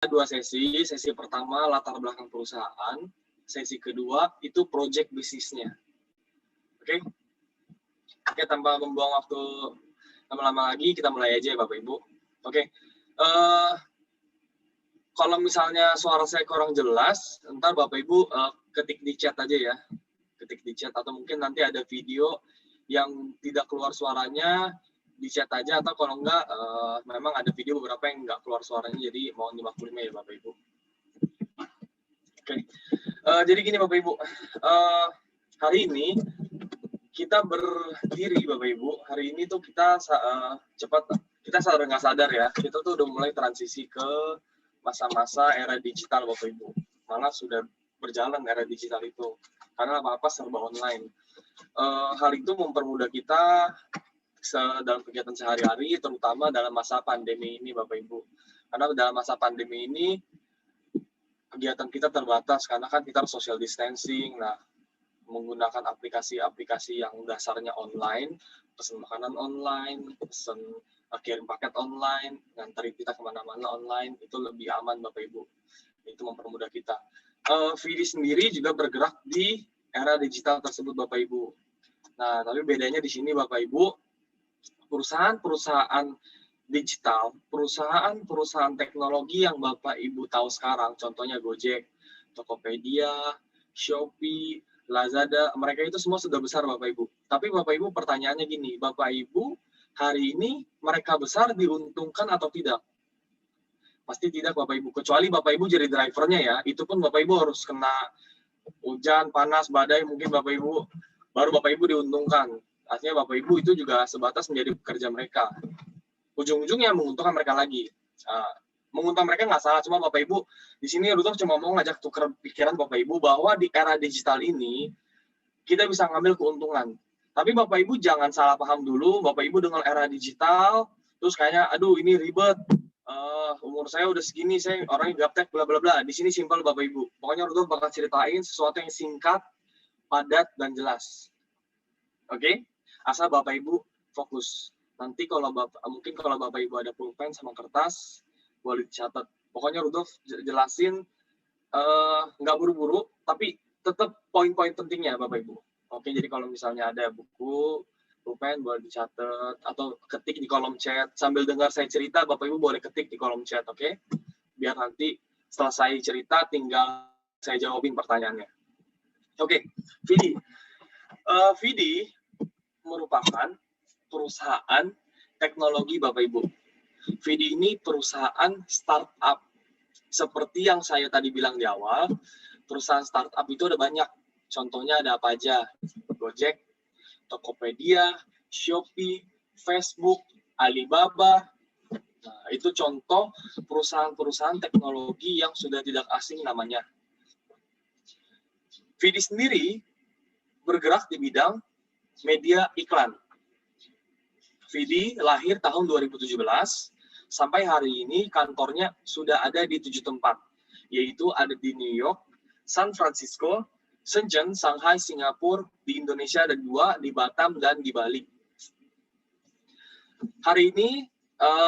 dua sesi. Sesi pertama latar belakang perusahaan, sesi kedua itu project bisnisnya. Oke, tanpa membuang waktu lama-lama lagi, kita mulai aja ya Bapak Ibu. Oke, kalau misalnya suara saya kurang jelas, ntar Bapak Ibu ketik di chat aja ya. Ketik di chat, atau mungkin nanti ada video yang tidak keluar suaranya, di chat aja, atau kalau enggak, memang ada video beberapa yang enggak keluar suaranya, jadi mohon dimaklumi ya Bapak Ibu. Oke, jadi gini Bapak Ibu, hari ini kita berdiri Bapak Ibu, hari ini tuh kita kita sadar nggak sadar ya, kita tuh udah mulai transisi ke masa-masa era digital Bapak Ibu. Malah sudah berjalan era digital itu, karena apa-apa serba online. Hal itu mempermudah kita dalam kegiatan sehari-hari, terutama dalam masa pandemi ini Bapak Ibu. Karena dalam masa pandemi ini, kegiatan kita terbatas, karena kan kita harus social distancing, nah menggunakan aplikasi-aplikasi yang dasarnya online, pesan makanan online, pesan kirim paket online, nganterin kita kemana-mana online, itu lebih aman Bapak Ibu. Itu mempermudah kita. Vidi sendiri juga bergerak di era digital tersebut Bapak Ibu. Nah, tapi bedanya di sini Bapak Ibu, perusahaan-perusahaan digital, perusahaan-perusahaan teknologi yang Bapak Ibu tahu sekarang, contohnya Gojek, Tokopedia, Shopee, Lazada, mereka itu semua sudah besar Bapak Ibu. Tapi Bapak Ibu pertanyaannya gini, Bapak Ibu hari ini mereka besar diuntungkan atau tidak? Pasti tidak Bapak Ibu, kecuali Bapak Ibu jadi drivernya ya, itu pun Bapak Ibu harus kena hujan, panas, badai, mungkin Bapak Ibu, baru Bapak Ibu diuntungkan. Artinya Bapak Ibu itu juga sebatas menjadi pekerja mereka. Ujung-ujungnya menguntungkan mereka lagi. Menguntungkan mereka nggak salah, cuma Bapak Ibu, di sini Rudolf cuma mau ngajak tukar pikiran Bapak Ibu bahwa di era digital ini, kita bisa ngambil keuntungan. Tapi Bapak Ibu jangan salah paham dulu, Bapak Ibu dengan era digital, terus kayaknya, aduh ini ribet, umur saya udah segini, saya orangnya gaptek, bla bla bla. Di sini simpel Bapak Ibu. Pokoknya Rudolf bakal ceritain sesuatu yang singkat, padat, dan jelas. Oke? Asal Bapak Ibu fokus. Nanti kalau mungkin kalau Bapak Ibu ada pulpen sama kertas, boleh dicatat. Pokoknya Rudolf jelasin nggak buru-buru, tapi tetap poin-poin pentingnya Bapak Ibu. Oke, jadi kalau misalnya ada buku, pulpen boleh dicatat, atau ketik di kolom chat. Sambil dengar saya cerita, Bapak Ibu boleh ketik di kolom chat, oke? Biar nanti setelah saya cerita, tinggal saya jawabin pertanyaannya. Oke, Vidi. Vidi merupakan perusahaan teknologi Bapak Ibu. Vidi ini perusahaan startup. Seperti yang saya tadi bilang di awal, perusahaan startup itu ada banyak. Contohnya ada apa aja? Gojek, Tokopedia, Shopee, Facebook, Alibaba. Nah, itu contoh perusahaan-perusahaan teknologi yang sudah tidak asing namanya. Vidi sendiri bergerak di bidang media iklan. Vidi lahir tahun 2017, sampai hari ini kantornya sudah ada di 7 tempat, yaitu ada di New York, San Francisco, Shenzhen, Shanghai, Singapura, di Indonesia ada 2, di Batam, dan di Bali. Hari ini,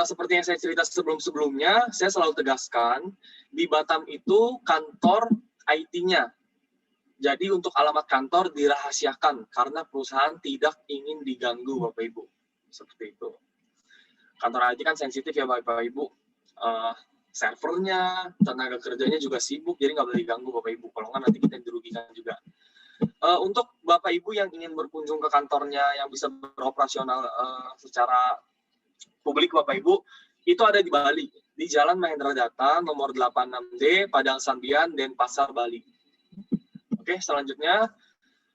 seperti yang saya cerita sebelum-sebelumnya, saya selalu tegaskan, di Batam itu kantor IT-nya. Jadi untuk alamat kantor dirahasiakan karena perusahaan tidak ingin diganggu Bapak Ibu. Seperti itu. Kantor IT kan sensitif ya Bapak Ibu. Servernya, tenaga kerjanya juga sibuk, jadi nggak boleh diganggu Bapak Ibu. Kalau nggak nanti kita dirugikan juga. Untuk Bapak Ibu yang ingin berkunjung ke kantornya yang bisa beroperasional secara publik Bapak Ibu, itu ada di Bali. Di Jalan Mahendra Data, nomor 86D, Padang Sambian, Denpasar, Bali. Oke, selanjutnya,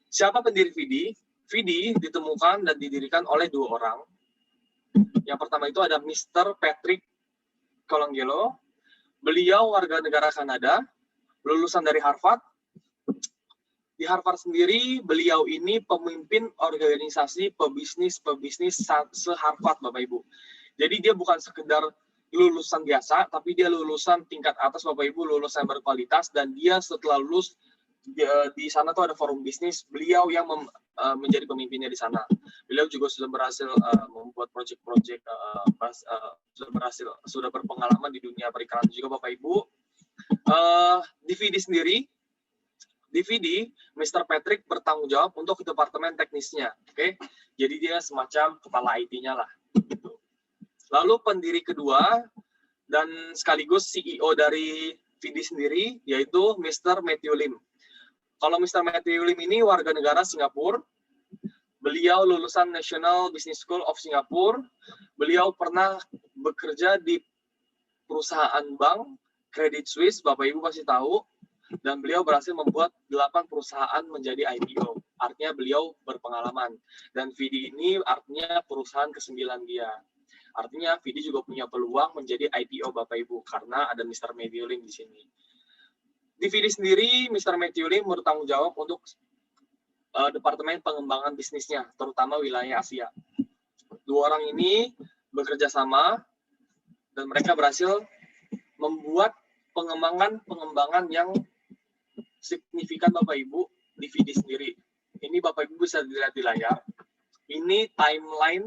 siapa pendiri Vidi? Vidi ditemukan dan didirikan oleh 2 orang. Yang pertama itu ada Mr. Patrick Colangelo. Beliau warga negara Kanada, lulusan dari Harvard. Di Harvard sendiri, beliau ini pemimpin organisasi pebisnis se-Harvard, Bapak Ibu. Jadi dia bukan sekedar lulusan biasa, tapi dia lulusan tingkat atas, Bapak Ibu, lulusan berkualitas, dan dia setelah lulus di sana tuh ada forum bisnis, beliau yang menjadi pemimpinnya di sana. Beliau juga sudah berhasil membuat proyek-proyek, sudah berpengalaman di dunia periklanan juga Bapak Ibu. DVD sendiri, DVD, Mr. Patrick bertanggung jawab untuk departemen teknisnya, oke? Jadi dia semacam kepala IT-nya lah. Gitu. Lalu pendiri kedua dan sekaligus CEO dari VD sendiri, yaitu Mr. Matthew Lim. Kalau Mr. Matthew Lim ini warga negara Singapura, beliau lulusan National Business School of Singapore, beliau pernah bekerja di perusahaan bank, Credit Suisse, Bapak Ibu pasti tahu, dan beliau berhasil membuat 8 perusahaan menjadi IPO. Artinya beliau berpengalaman. Dan VD ini artinya perusahaan ke-9 dia. Artinya VD juga punya peluang menjadi IPO Bapak Ibu, karena ada Mr. Matthew Lim di sini. Di VD sendiri, Mr. Matthew Lim bertanggung jawab untuk departemen pengembangan bisnisnya, terutama wilayah Asia. Dua orang ini bekerja sama, dan mereka berhasil membuat pengembangan yang signifikan Bapak Ibu di VD sendiri. Ini Bapak Ibu bisa dilihat di layar. Ini timeline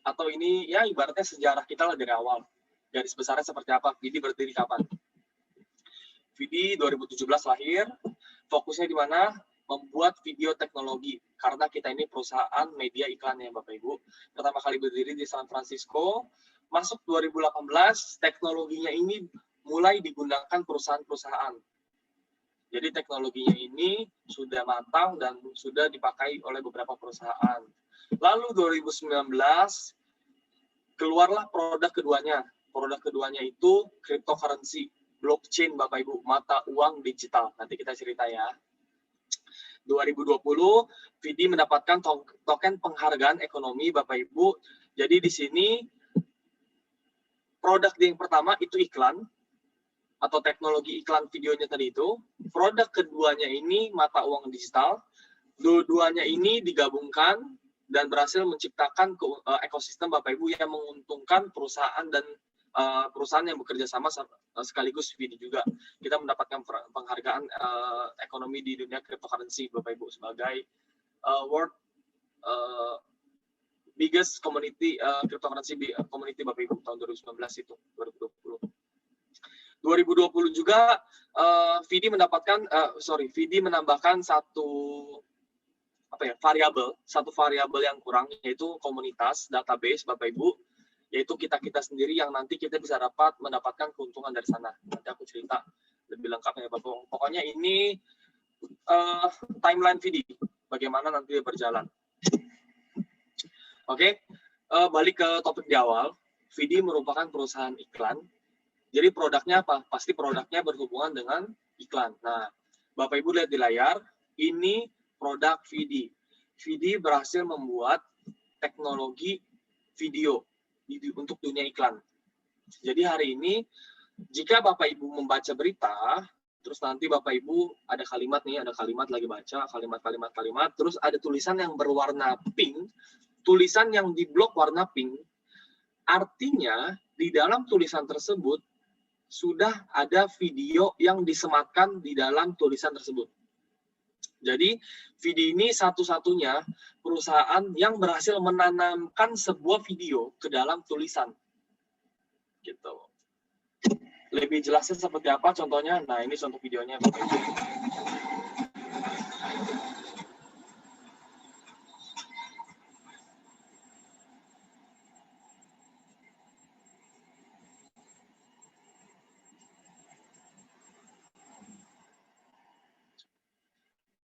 atau ini ya ibaratnya sejarah kita lah dari awal. Garis besarnya seperti apa, VD berdiri kapan. VD 2017 lahir, fokusnya di mana? Membuat video teknologi. Karena kita ini perusahaan media iklan ya Bapak Ibu. Pertama kali berdiri di San Francisco, masuk 2018, teknologinya ini mulai digunakan perusahaan-perusahaan. Jadi teknologinya ini sudah matang dan sudah dipakai oleh beberapa perusahaan. Lalu 2019, keluarlah produk keduanya. Produk keduanya itu cryptocurrency, blockchain Bapak Ibu, mata uang digital. Nanti kita cerita ya. 2020, VD mendapatkan token penghargaan ekonomi Bapak Ibu. Jadi di sini produk yang pertama itu iklan atau teknologi iklan videonya tadi itu. Produk keduanya ini mata uang digital. Dua-duanya ini digabungkan dan berhasil menciptakan ekosistem Bapak Ibu yang menguntungkan perusahaan dan perusahaan yang bekerja sama sekaligus VD juga. Kita mendapatkan penghargaan ekonomi di dunia cryptocurrency Bapak Ibu sebagai world biggest community cryptocurrency community Bapak Ibu tahun 2019 itu 2020. 2020 juga VD menambahkan satu variabel yang kurang, yaitu komunitas database Bapak Ibu, yaitu kita sendiri yang nanti kita bisa mendapatkan keuntungan dari sana. Nanti aku cerita lebih lengkap ya Bapak. Pokoknya ini timeline VD, bagaimana nanti dia berjalan. Oke, balik ke topik di awal. VD merupakan perusahaan iklan. Jadi produknya apa? Pasti produknya berhubungan dengan iklan. Nah, Bapak Ibu lihat di layar, ini produk VD. VD berhasil membuat teknologi video untuk dunia iklan. Jadi hari ini, jika Bapak Ibu membaca berita, terus nanti Bapak Ibu ada kalimat nih, ada kalimat lagi baca, kalimat, terus ada tulisan yang berwarna pink, tulisan yang di blok warna pink, artinya di dalam tulisan tersebut sudah ada video yang disematkan di dalam tulisan tersebut. Jadi, VD ini satu-satunya perusahaan yang berhasil menanamkan sebuah video ke dalam tulisan. Gitu. Lebih jelasnya seperti apa contohnya? Nah, ini contoh videonya.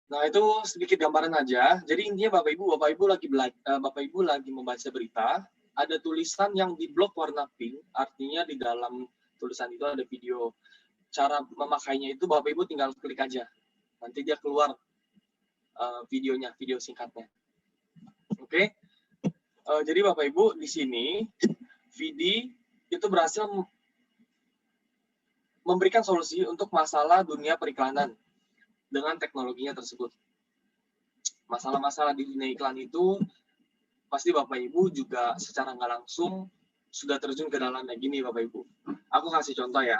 Nah, itu sedikit gambaran aja. Jadi intinya Bapak Ibu lagi membaca berita, ada tulisan yang di blok warna pink, artinya di dalam tulisan itu ada video. Cara memakainya itu Bapak Ibu tinggal klik aja. Nanti dia keluar videonya, video singkatnya. Oke. Jadi Bapak Ibu di sini VD itu berhasil memberikan solusi untuk masalah dunia periklanan dengan teknologinya tersebut. Masalah-masalah di dunia iklan itu pasti Bapak Ibu juga secara nggak langsung sudah terjun ke dalamnya. Gini Bapak Ibu, aku kasih contoh ya.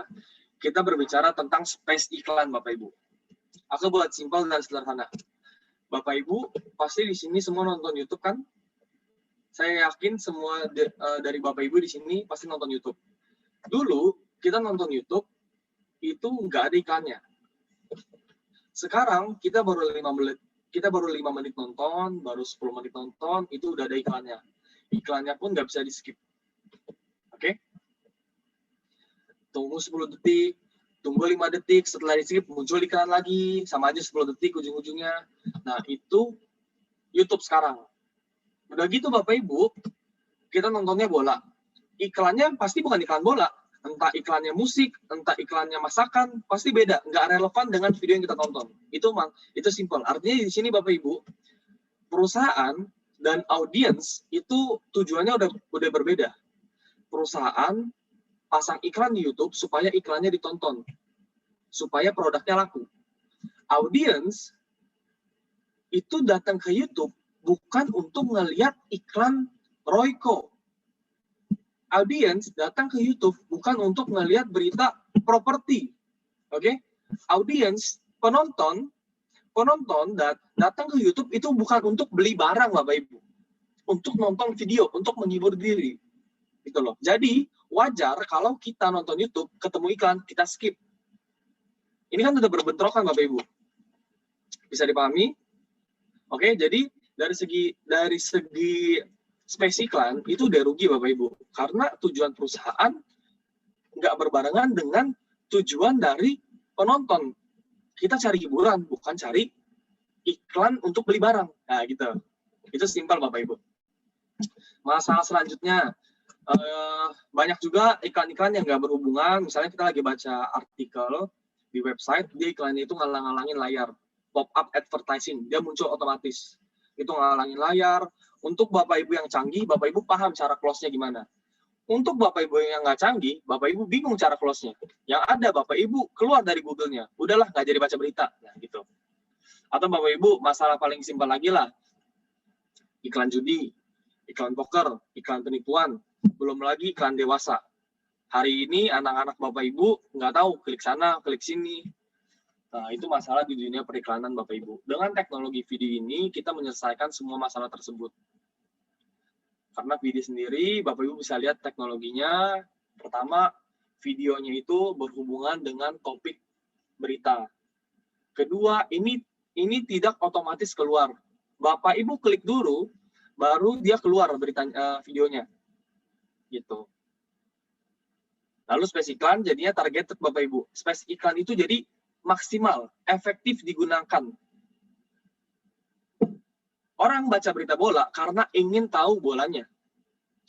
Kita berbicara tentang space iklan Bapak Ibu. Aku buat simpel dan sederhana. Bapak Ibu pasti di sini semua nonton YouTube kan? Saya yakin semua dari Bapak Ibu di sini pasti nonton YouTube. Dulu kita nonton YouTube itu nggak ada iklannya. Sekarang kita baru 5 menit nonton, baru 10 menit nonton, itu udah ada iklannya. Iklannya pun nggak bisa di-skip. Oke? Tunggu 10 detik, tunggu 5 detik, setelah di-skip muncul iklan lagi, sama aja 10 detik ujung-ujungnya. Nah, itu YouTube sekarang. Udah gitu Bapak Ibu, kita nontonnya bola. Iklannya pasti bukan iklan bola. Entah iklannya musik, entah iklannya masakan, pasti beda. Nggak relevan dengan video yang kita tonton. Itu simple. Artinya di sini Bapak Ibu, perusahaan dan audiens itu tujuannya udah berbeda. Perusahaan pasang iklan di YouTube supaya iklannya ditonton, supaya produknya laku. Audiens itu datang ke YouTube bukan untuk ngelihat iklan Royco. Audiens datang ke YouTube bukan untuk ngelihat berita properti. Oke? Audiens, penonton datang ke YouTube itu bukan untuk beli barang, Bapak Ibu. Untuk nonton video, untuk menghibur diri. Gitu loh. Jadi, wajar kalau kita nonton YouTube, ketemu iklan, kita skip. Ini kan udah berbentrokan, Bapak Ibu. Bisa dipahami? Oke, jadi dari segi space iklan itu udah rugi Bapak Ibu, karena tujuan perusahaan nggak berbarengan dengan tujuan dari penonton. Kita cari hiburan, bukan cari iklan untuk beli barang. Nah gitu, itu simpel Bapak Ibu. Masalah selanjutnya, banyak juga iklan-iklan yang nggak berhubungan. Misalnya kita lagi baca artikel di website, dia iklannya itu ngalang-ngalangin layar, pop-up advertising, dia muncul otomatis. Itu ngalangin layar. Untuk Bapak Ibu yang canggih, Bapak Ibu paham cara close-nya gimana. Untuk Bapak Ibu yang nggak canggih, Bapak Ibu bingung cara close-nya. Yang ada Bapak Ibu keluar dari Google-nya. Udahlah, nggak jadi baca berita. Nah, gitu. Atau Bapak Ibu, masalah paling simpel lagi lah. Iklan judi, iklan poker, iklan penipuan, belum lagi iklan dewasa. Hari ini anak-anak Bapak Ibu nggak tahu, klik sana, klik sini. Nah, itu masalah di dunia periklanan Bapak Ibu. Dengan teknologi video ini, kita menyelesaikan semua masalah tersebut. Karena video sendiri, Bapak Ibu bisa lihat teknologinya. Pertama, videonya itu berhubungan dengan topik berita. Kedua, ini tidak otomatis keluar. Bapak Ibu klik dulu, baru dia keluar videonya. Gitu. Lalu space iklan jadinya targeted Bapak Ibu. Space iklan itu jadi maksimal, efektif digunakan. Orang baca berita bola karena ingin tahu bolanya.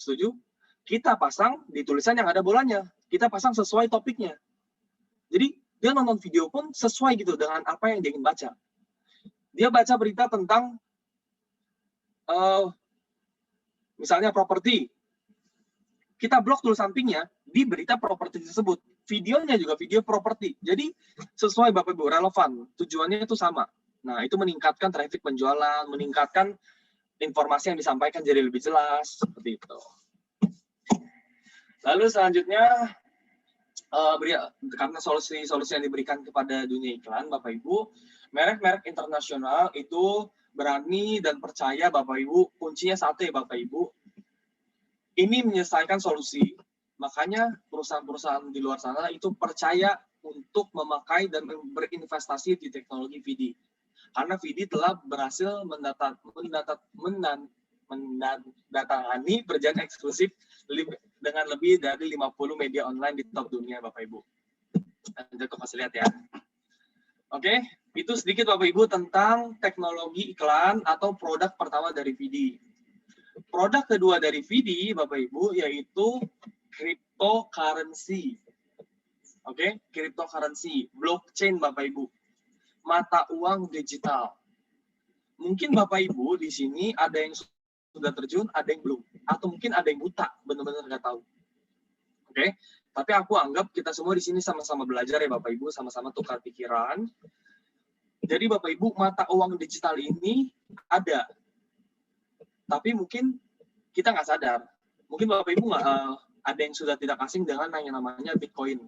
Setuju? Kita pasang di tulisan yang ada bolanya. Kita pasang sesuai topiknya. Jadi, dia nonton video pun sesuai gitu dengan apa yang dia ingin baca. Dia baca berita tentang misalnya properti. Kita blok tulisan sampingnya di berita properti tersebut. Videonya juga video properti. Jadi sesuai Bapak Ibu, relevan. Tujuannya itu sama. Nah, itu meningkatkan traffic penjualan, meningkatkan informasi yang disampaikan jadi lebih jelas. Seperti itu. Lalu selanjutnya, karena solusi yang diberikan kepada dunia iklan, Bapak Ibu, merek-merek internasional itu berani dan percaya Bapak Ibu, kuncinya satu ya Bapak Ibu, ini menyelesaikan solusi. Makanya perusahaan-perusahaan di luar sana itu percaya untuk memakai dan berinvestasi di teknologi VD. Karena VD telah berhasil mendatangani perjanjian eksklusif dengan lebih dari 50 media online di top dunia, Bapak Ibu. Nanti aku kasih lihat ya. Oke, itu sedikit Bapak Ibu tentang teknologi iklan atau produk pertama dari VD. Produk kedua dari VD, Bapak Ibu, yaitu cryptocurrency. Oke, cryptocurrency, blockchain Bapak Ibu. Mata uang digital. Mungkin Bapak Ibu di sini ada yang sudah terjun, ada yang belum. Atau mungkin ada yang buta, benar-benar nggak tahu. Oke, tapi aku anggap kita semua di sini sama-sama belajar ya Bapak Ibu, sama-sama tukar pikiran. Jadi Bapak Ibu, mata uang digital ini ada. Tapi mungkin kita nggak sadar. Mungkin Bapak Ibu ada yang sudah tidak asing dengan yang namanya Bitcoin.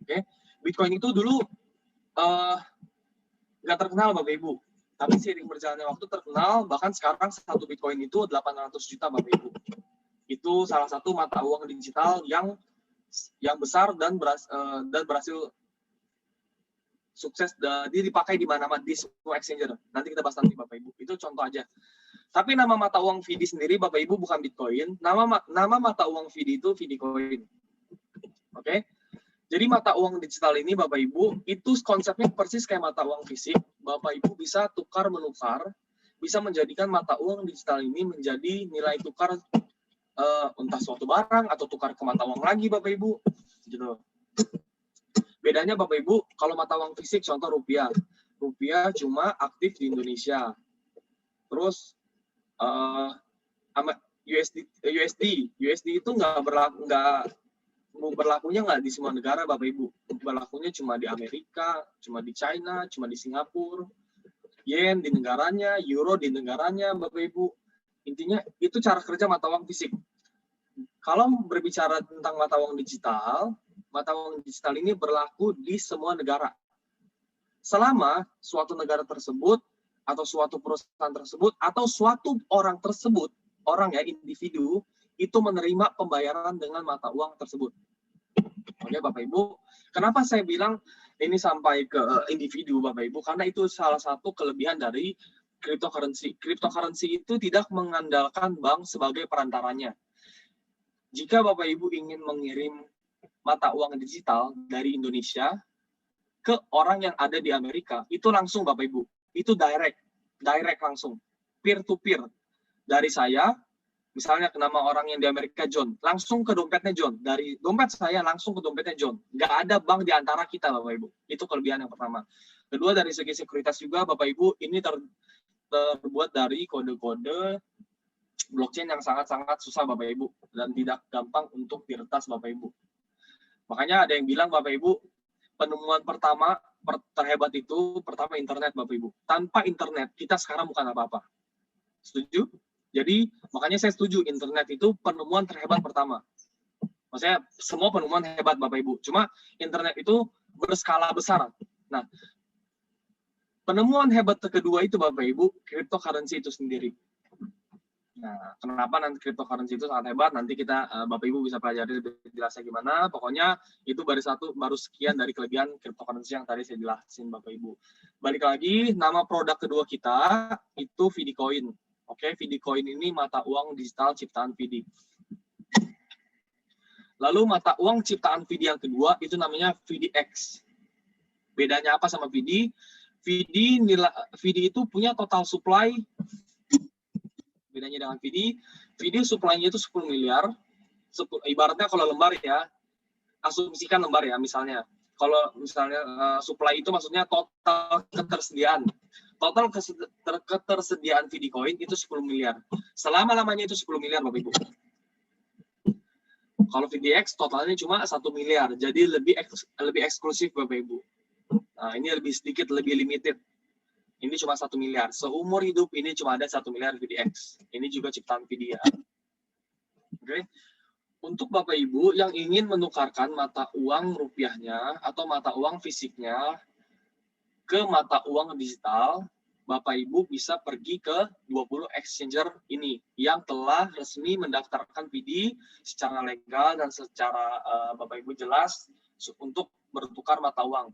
Oke, Bitcoin itu dulu nggak terkenal Bapak Ibu. Tapi seiring berjalannya waktu terkenal, bahkan sekarang satu Bitcoin itu 800 juta Bapak Ibu. Itu salah satu mata uang digital yang besar dan berhasil sukses, dia dipakai di mana-mana di semua exchanger. Nanti kita bahas nanti Bapak Ibu. Itu contoh aja. Tapi nama mata uang VD sendiri Bapak Ibu bukan Bitcoin. Nama mata uang VD itu VD Coin. Oke? Jadi mata uang digital ini Bapak Ibu, itu konsepnya persis kayak mata uang fisik. Bapak Ibu bisa tukar menukar, bisa menjadikan mata uang digital ini menjadi nilai tukar entah suatu barang atau tukar ke mata uang lagi Bapak Ibu. Gitu. Bedanya Bapak Ibu, kalau mata uang fisik contoh rupiah. Rupiah cuma aktif di Indonesia. Terus USD itu berlakunya nggak di semua negara Bapak Ibu. Berlakunya cuma di Amerika, cuma di China, cuma di Singapura. Yen di negaranya, euro di negaranya Bapak Ibu. Intinya itu cara kerja mata uang fisik. Kalau berbicara tentang mata uang digital ini berlaku di semua negara. Selama suatu negara tersebut atau suatu perusahaan tersebut atau suatu orang tersebut, orang ya individu itu menerima pembayaran dengan mata uang tersebut. Oke Bapak Ibu, kenapa saya bilang ini sampai ke individu Bapak Ibu? Karena itu salah satu kelebihan dari cryptocurrency. Cryptocurrency itu tidak mengandalkan bank sebagai perantaranya. Jika Bapak Ibu ingin mengirim mata uang digital dari Indonesia ke orang yang ada di Amerika, itu langsung Bapak Ibu. Itu direct langsung, peer to peer. Dari saya, misalnya ke nama orang yang di Amerika John, langsung ke dompetnya John. Dari dompet saya langsung ke dompetnya John. Nggak ada bank di antara kita Bapak Ibu. Itu kelebihan yang pertama. Kedua, dari segi sekuritas juga Bapak Ibu, ini terbuat dari kode-kode blockchain yang sangat-sangat susah Bapak Ibu dan tidak gampang untuk diretas Bapak Ibu. Makanya ada yang bilang Bapak Ibu, penemuan pertama terhebat itu pertama internet Bapak Ibu. Tanpa internet kita sekarang bukan apa-apa. Setuju? Jadi makanya saya setuju internet itu penemuan terhebat pertama. Maksudnya semua penemuan hebat Bapak Ibu. Cuma internet itu berskala besar. Nah, penemuan hebat kedua itu Bapak Ibu, cryptocurrency itu sendiri. Nah, kenapa nanti cryptocurrency itu sangat hebat? Nanti kita Bapak Ibu bisa pelajari lebih jelasnya gimana. Pokoknya itu baru sekian dari kelebihan cryptocurrency yang tadi saya jelasin Bapak Ibu. Balik lagi, nama produk kedua kita itu VD Coin. Oke, VD Coin ini mata uang digital ciptaan VD. Lalu mata uang ciptaan VD yang kedua itu namanya VDX. Bedanya apa sama VD? VD itu punya total supply. Bedanya dengan VD supply-nya itu 10 miliar. Ibaratnya kalau lembar ya, asumsikan lembar ya misalnya. Kalau misalnya supply itu maksudnya total ketersediaan. Total ketersediaan VD Coin itu 10 miliar. Selama-lamanya itu 10 miliar Bapak Ibu. Kalau VDX totalnya cuma 1 miliar. Jadi lebih eksklusif Bapak Ibu. Nah, ini lebih limited. Ini cuma 1 miliar. Seumur hidup ini cuma ada 1 miliar VDX. Ini juga ciptaan VD ya. Oke. Untuk Bapak Ibu yang ingin menukarkan mata uang rupiahnya atau mata uang fisiknya ke mata uang digital, Bapak Ibu bisa pergi ke 20 exchanger ini yang telah resmi mendaftarkan VD secara legal dan secara Bapak Ibu jelas untuk bertukar mata uang.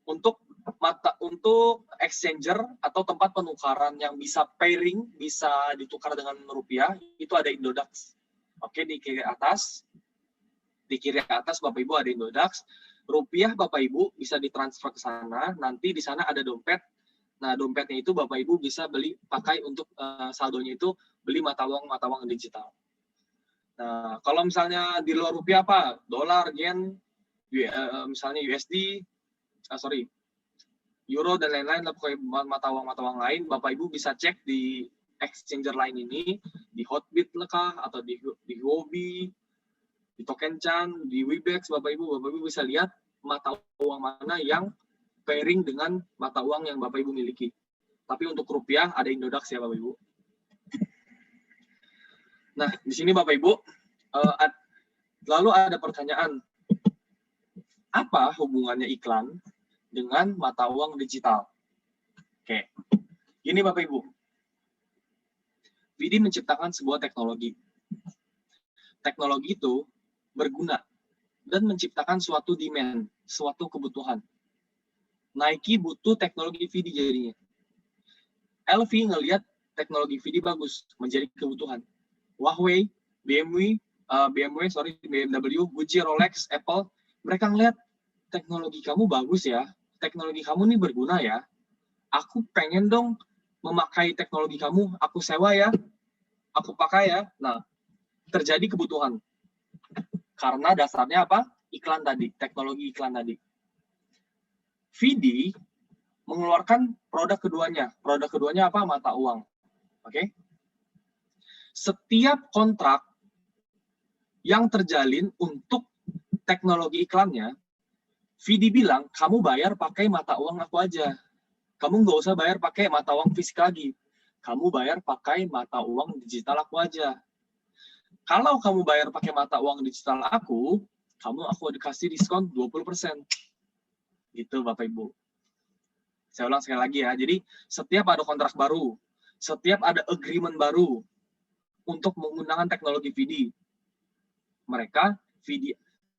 Untuk exchanger atau tempat penukaran yang bisa pairing, bisa ditukar dengan rupiah, itu ada Indodax. Oke, di kiri atas Bapak Ibu ada Indodax. Rupiah Bapak Ibu bisa ditransfer ke sana, nanti di sana ada dompet. Nah, dompetnya itu Bapak Ibu bisa pakai untuk saldonya itu beli mata uang digital. Nah, kalau misalnya di luar rupiah apa? Dolar, yen, misalnya USD, euro dan lain-lain, mata uang lain, Bapak Ibu bisa cek di exchanger lain ini, di Hotbit kah, atau di Huobi, di Tokenchan, di Webex, Bapak Ibu bisa lihat mata uang mana yang pairing dengan mata uang yang Bapak Ibu miliki. Tapi untuk rupiah ada Indodax ya Bapak Ibu. Nah, di sini Bapak Ibu, lalu ada pertanyaan, apa hubungannya iklan dengan mata uang digital? Oke, gini Bapak Ibu. VD menciptakan sebuah teknologi. Teknologi itu berguna dan menciptakan suatu demand, suatu kebutuhan. Nike butuh teknologi VD jadinya. LV ngelihat teknologi VD bagus, menjadi kebutuhan. Huawei, BMW, Gucci, Rolex, Apple, mereka ngelihat teknologi kamu bagus ya, teknologi kamu ini berguna ya. Aku pengen dong memakai teknologi kamu, aku sewa ya, aku pakai ya. Nah, terjadi kebutuhan. Karena dasarnya apa? Iklan tadi, teknologi iklan tadi. VD mengeluarkan produk keduanya. Produk keduanya apa? Mata uang. Oke? Setiap kontrak yang terjalin untuk teknologi iklannya, VD bilang, kamu bayar pakai mata uang aku aja. Kamu nggak usah bayar pakai mata uang fisik lagi. Kamu bayar pakai mata uang digital aku aja. Kalau kamu bayar pakai mata uang digital aku dikasih diskon 20%. Gitu Bapak Ibu. Saya ulang sekali lagi ya. Jadi setiap ada kontrak baru, setiap ada agreement baru untuk menggunakan teknologi VD,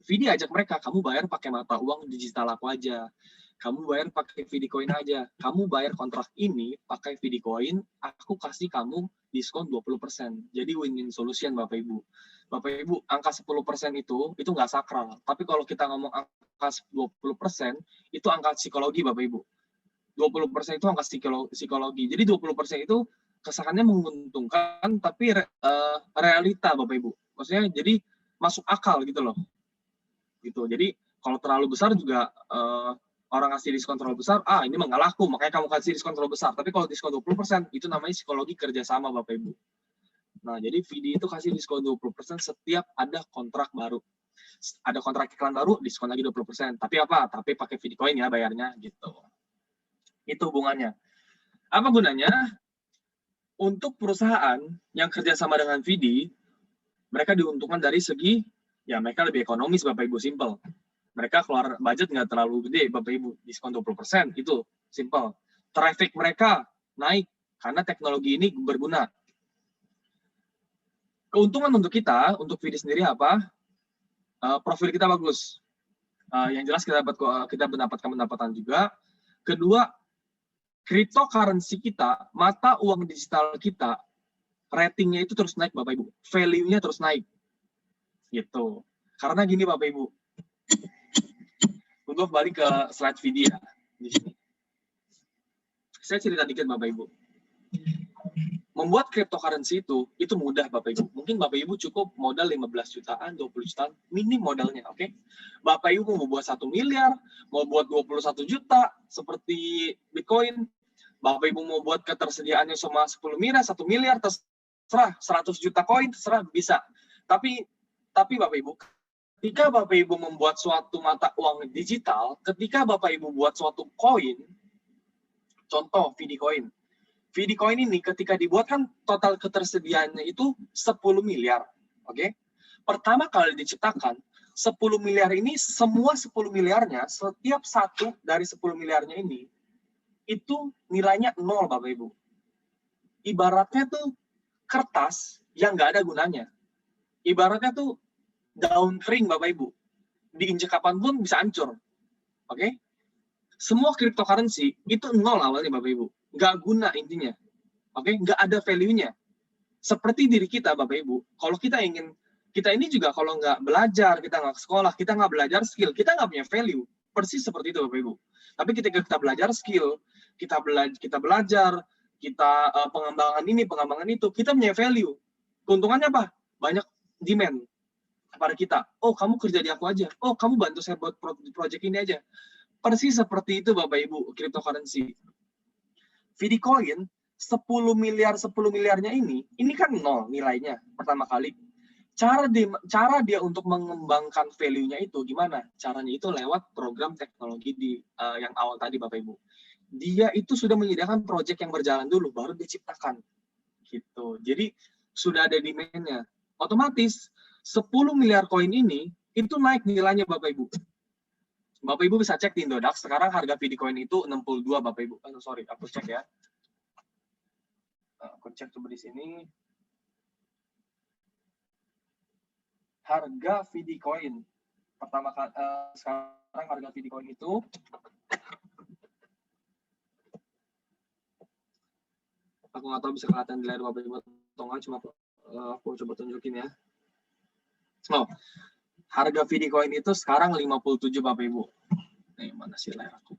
VD ajak mereka, kamu bayar pakai mata uang digital aku aja. Kamu bayar pakai VD Coin aja. Kamu bayar kontrak ini pakai VD Coin, aku kasih kamu diskon 20%. Jadi win-win solution Bapak Ibu. Bapak Ibu, angka 10% itu nggak sakral. Tapi kalau kita ngomong angka 20%, itu angka psikologi Bapak Ibu. 20% itu angka psikologi. Jadi 20% itu kesannya menguntungkan, tapi realita Bapak Ibu. Maksudnya jadi masuk akal gitu loh. Gitu. Jadi kalau terlalu besar juga orang ngasih diskon terlalu besar, ini mah nggak laku, makanya kamu kasih diskon terlalu besar. Tapi kalau diskon 20%, itu namanya psikologi kerjasama Bapak Ibu. Nah, jadi VD itu kasih diskon 20% setiap ada kontrak baru. Ada kontrak iklan baru, diskon lagi 20%. Tapi apa? Tapi pakai VD Coin ya bayarnya, gitu. Itu hubungannya. Apa gunanya? Untuk perusahaan yang kerjasama dengan VD, mereka diuntungkan dari segi, ya mereka lebih ekonomis Bapak Ibu, simple. Mereka keluar budget nggak terlalu gede, Bapak Ibu, diskon 20%, itu simple. Traffic mereka naik, karena teknologi ini berguna. Keuntungan untuk kita, untuk VD sendiri apa? Profil kita bagus. Yang jelas kita mendapatkan pendapatan juga. Kedua, cryptocurrency kita, mata uang digital kita, ratingnya itu terus naik Bapak Ibu. Value-nya terus naik. Gitu. Karena gini Bapak Ibu, untuk balik ke slide video di sini. Saya cerita dikit Bapak Ibu. Membuat cryptocurrency itu mudah Bapak Ibu. Mungkin Bapak Ibu cukup modal 15 jutaan, 20 jutaan, minim modalnya, oke? Bapak Ibu mau buat 1 miliar, mau buat 21 juta, seperti Bitcoin. Bapak Ibu mau buat ketersediaannya cuma 10 miliar, 1 miliar, terserah, 100 juta koin, terserah, bisa. Tapi Bapak Ibu, ketika Bapak Ibu membuat suatu mata uang digital, ketika Bapak Ibu buat suatu koin, contoh VD Coin. VD Coin ini ketika dibuat kan total ketersediaannya itu 10 miliar. Oke? Pertama kali diciptakan, 10 miliar ini, semua 10 miliarnya, setiap satu dari 10 miliarnya ini, itu nilainya 0 Bapak Ibu. Ibaratnya tuh kertas yang nggak ada gunanya. Ibaratnya tuh daun kering Bapak Ibu. Diinjek kapanpun bisa hancur. Oke? Semua cryptocurrency itu 0 awalnya Bapak Ibu. Nggak guna intinya. Oke? Nggak ada value-nya. Seperti diri kita Bapak Ibu. Kalau kita ini juga kalau nggak belajar, kita nggak sekolah, kita nggak belajar skill, kita nggak punya value. Persis seperti itu Bapak Ibu. Tapi ketika kita belajar skill, kita belajar, kita pengembangan ini, pengembangan itu, kita punya value. Keuntungannya apa? Banyak demand kepada kita. Oh, kamu kerja di aku aja. Oh, kamu bantu saya buat project ini aja. Persis seperti itu Bapak Ibu, cryptocurrency. VD Coin 10 miliarnya ini kan 0 nilainya pertama kali. Cara dia untuk mengembangkan value-nya itu gimana? Caranya itu lewat program teknologi yang awal tadi Bapak Ibu. Dia itu sudah menyediakan project yang berjalan dulu baru diciptakan. Gitu. Jadi sudah ada demand-nya. Otomatis 10 miliar koin ini itu naik nilainya Bapak Ibu. Bapak Ibu bisa cek di Indodax, sekarang harga Videocoin itu 62 Bapak Ibu. Sorry, aku cek ya. Aku cek coba di sini. Harga Videocoin pertama kali sekarang harga Videocoin itu aku nggak tahu bisa kelihatan di layar Bapak Ibu atau nggak, cuma aku coba tunjukin ya. Oh, harga Videocoin itu sekarang 57 Bapak Ibu. Nih, mana sih layar aku?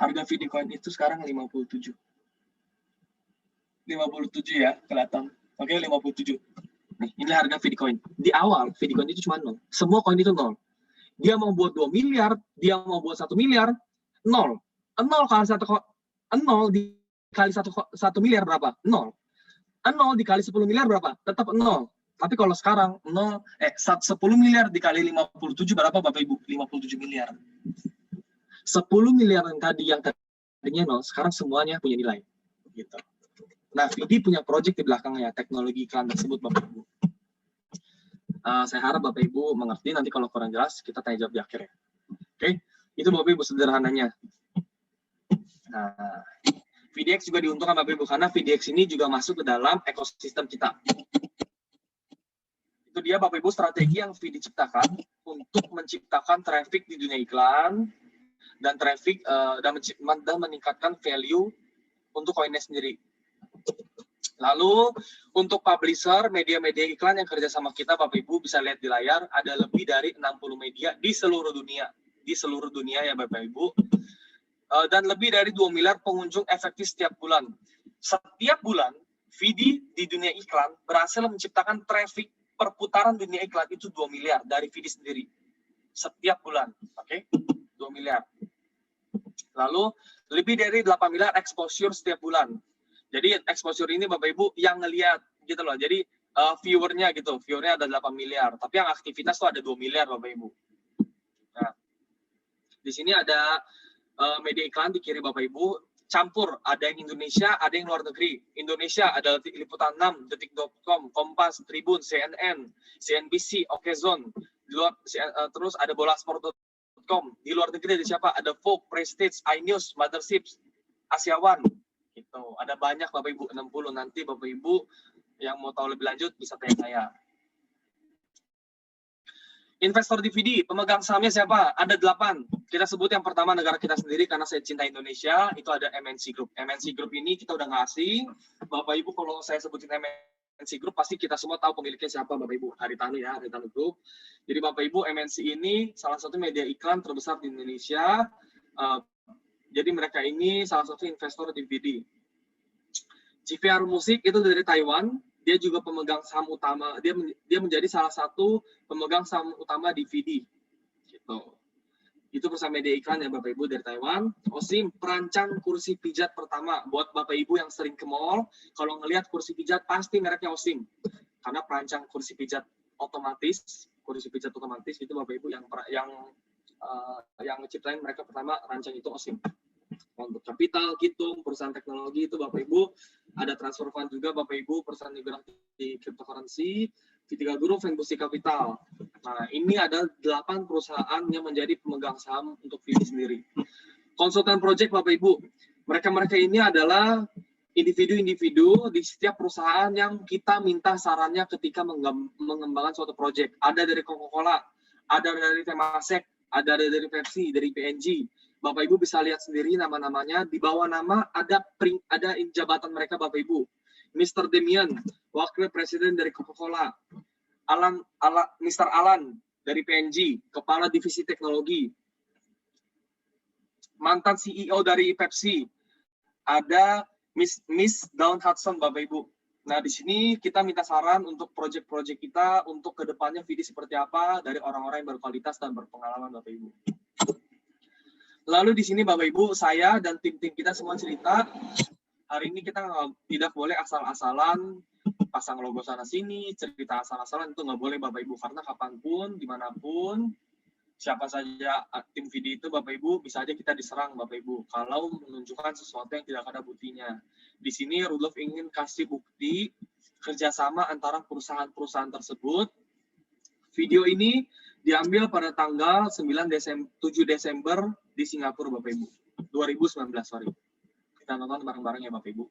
Harga Videocoin itu sekarang 57. 57 ya, kelihatan. Oke, 57. Nih, ini harga Videocoin. Di awal, Videocoin itu cuma 0. Semua koin itu 0. Dia mau buat 2 miliar, dia mau buat 1 miliar, 0. 0 kali 1 0 dikali 1 miliar berapa? 0. 0 dikali 10 miliar berapa? Tetap 0. Tapi kalau sekarang 10 miliar dikali 57 berapa Bapak Ibu? 57 miliar. 10 miliar yang tadinya 0, sekarang semuanya punya nilai. Gitu. Nah, Vidi punya project di belakangnya, teknologi iklan tersebut Bapak Ibu. Saya harap Bapak Ibu mengerti, nanti kalau kurang jelas kita tanya jawab di akhir ya. Oke, itu Bapak Ibu sederhananya. Nah, VDX juga diuntungkan Bapak Ibu, karena VDX ini juga masuk ke dalam ekosistem kita. Itu dia Bapak Ibu strategi yang Vidi ciptakan untuk menciptakan traffic di dunia iklan, dan traffic dan meningkatkan value untuk koinnya sendiri. Lalu untuk publisher, media-media iklan yang kerja sama kita, Bapak Ibu bisa lihat di layar, ada lebih dari 60 media di seluruh dunia. Di seluruh dunia ya Bapak Ibu. Dan lebih dari 2 miliar pengunjung efektif setiap bulan. Setiap bulan, Vidi di dunia iklan berhasil menciptakan traffic perputaran dunia iklan itu 2 miliar dari Vidi sendiri. Setiap bulan, oke? 2 miliar. Lalu lebih dari 8 miliar exposure setiap bulan. Jadi exposure ini Bapak Ibu yang ngelihat gitu loh. Jadi viewernya gitu, viewernya ada 8 miliar. Tapi yang aktivitas tuh ada 2 miliar Bapak Ibu. Nah, di sini ada media iklan di kiri Bapak Ibu, campur. Ada yang Indonesia, ada yang luar negeri. Indonesia ada Liputan 6, Detik.com, Kompas, Tribun, CNN, CNBC, Okezone. Terus ada Bolasport.com. Di luar negeri ada siapa? Ada Vogue, Prestige, iNews, Motherships, Asia One. Gitu. Ada banyak Bapak Ibu, 60. Nanti Bapak Ibu yang mau tahu lebih lanjut bisa tanya saya. Investor DVD, pemegang sahamnya siapa? Ada 8. Kita sebut yang pertama negara kita sendiri karena saya cinta Indonesia, itu ada MNC Group. MNC Group ini kita udah nggak asing. Bapak Ibu kalau saya sebutin MNC Group pasti kita semua tahu pemiliknya siapa Bapak Ibu. Haritanu ya, Haritanu Group. Jadi Bapak Ibu MNC ini salah satu media iklan terbesar di Indonesia. Jadi mereka ini salah satu investor DVD. GVR Music itu dari Taiwan, dia juga pemegang saham utama. Dia menjadi salah satu pemegang saham utama DVD. Gitu. Itu perusahaan media iklan ya Bapak Ibu dari Taiwan. Osim, perancang kursi pijat pertama. Buat Bapak Ibu yang sering ke mall, kalau ngelihat kursi pijat pasti mereknya Osim. Karena perancang kursi pijat otomatis itu Bapak Ibu yang ciptain mereka pertama rancang itu Osim. Untuk capital, Kitung, perusahaan teknologi itu Bapak Ibu, ada transfer fund juga Bapak Ibu, perusahaan yang bergerak di cryptocurrency, V3 Group, Venbusi Capital. Nah, ini ada 8 perusahaan yang menjadi pemegang saham untuk Vidi sendiri. Konsultan project Bapak Ibu, mereka ini adalah individu-individu di setiap perusahaan yang kita minta sarannya ketika mengembangkan suatu project. Ada dari Coca-Cola, ada dari Temasek, ada dari Pepsi, dari PNG. Bapak Ibu bisa lihat sendiri nama-namanya, di bawah nama ada jabatan mereka Bapak Ibu. Mr. Demian, Wakil Presiden dari Coca-Cola. Mr. Alan dari PNG, Kepala Divisi Teknologi. Mantan CEO dari Pepsi. Ada Miss Dawn Hudson Bapak Ibu. Nah, di sini kita minta saran untuk proyek-proyek kita untuk kedepannya Vidi seperti apa dari orang-orang yang berkualitas dan berpengalaman Bapak Ibu. Lalu di sini Bapak Ibu, saya dan tim-tim kita semua cerita, hari ini kita tidak boleh asal-asalan pasang logo sana-sini, cerita asal-asalan itu nggak boleh Bapak Ibu, karena kapanpun, dimanapun, siapa saja tim Vidi itu Bapak Ibu, bisa aja kita diserang Bapak Ibu, kalau menunjukkan sesuatu yang tidak ada buktinya. Di sini Rudolf ingin kasih bukti kerjasama antara perusahaan-perusahaan tersebut. Video ini Diambil pada tanggal 7 Desember di Singapura, Bapak Ibu. 2019, sorry. Kita nonton bareng-bareng ya, Bapak Ibu.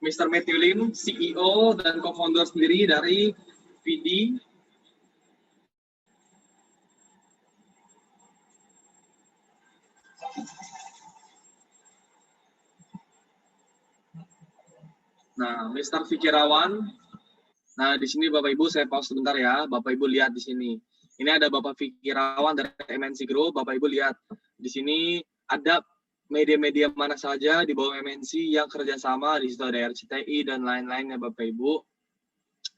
Mr. Matthew Lim, CEO dan co-founder sendiri dari VD. Nah, Mr. Fikirawan. Nah, di sini Bapak Ibu saya pause sebentar ya. Bapak Ibu lihat di sini. Ini ada Bapak Fikirawan dari MNC Group. Bapak Ibu lihat di sini ada media-media mana saja di bawah MNC yang kerjasama. Di situ ada RCTI dan lain-lainnya Bapak Ibu.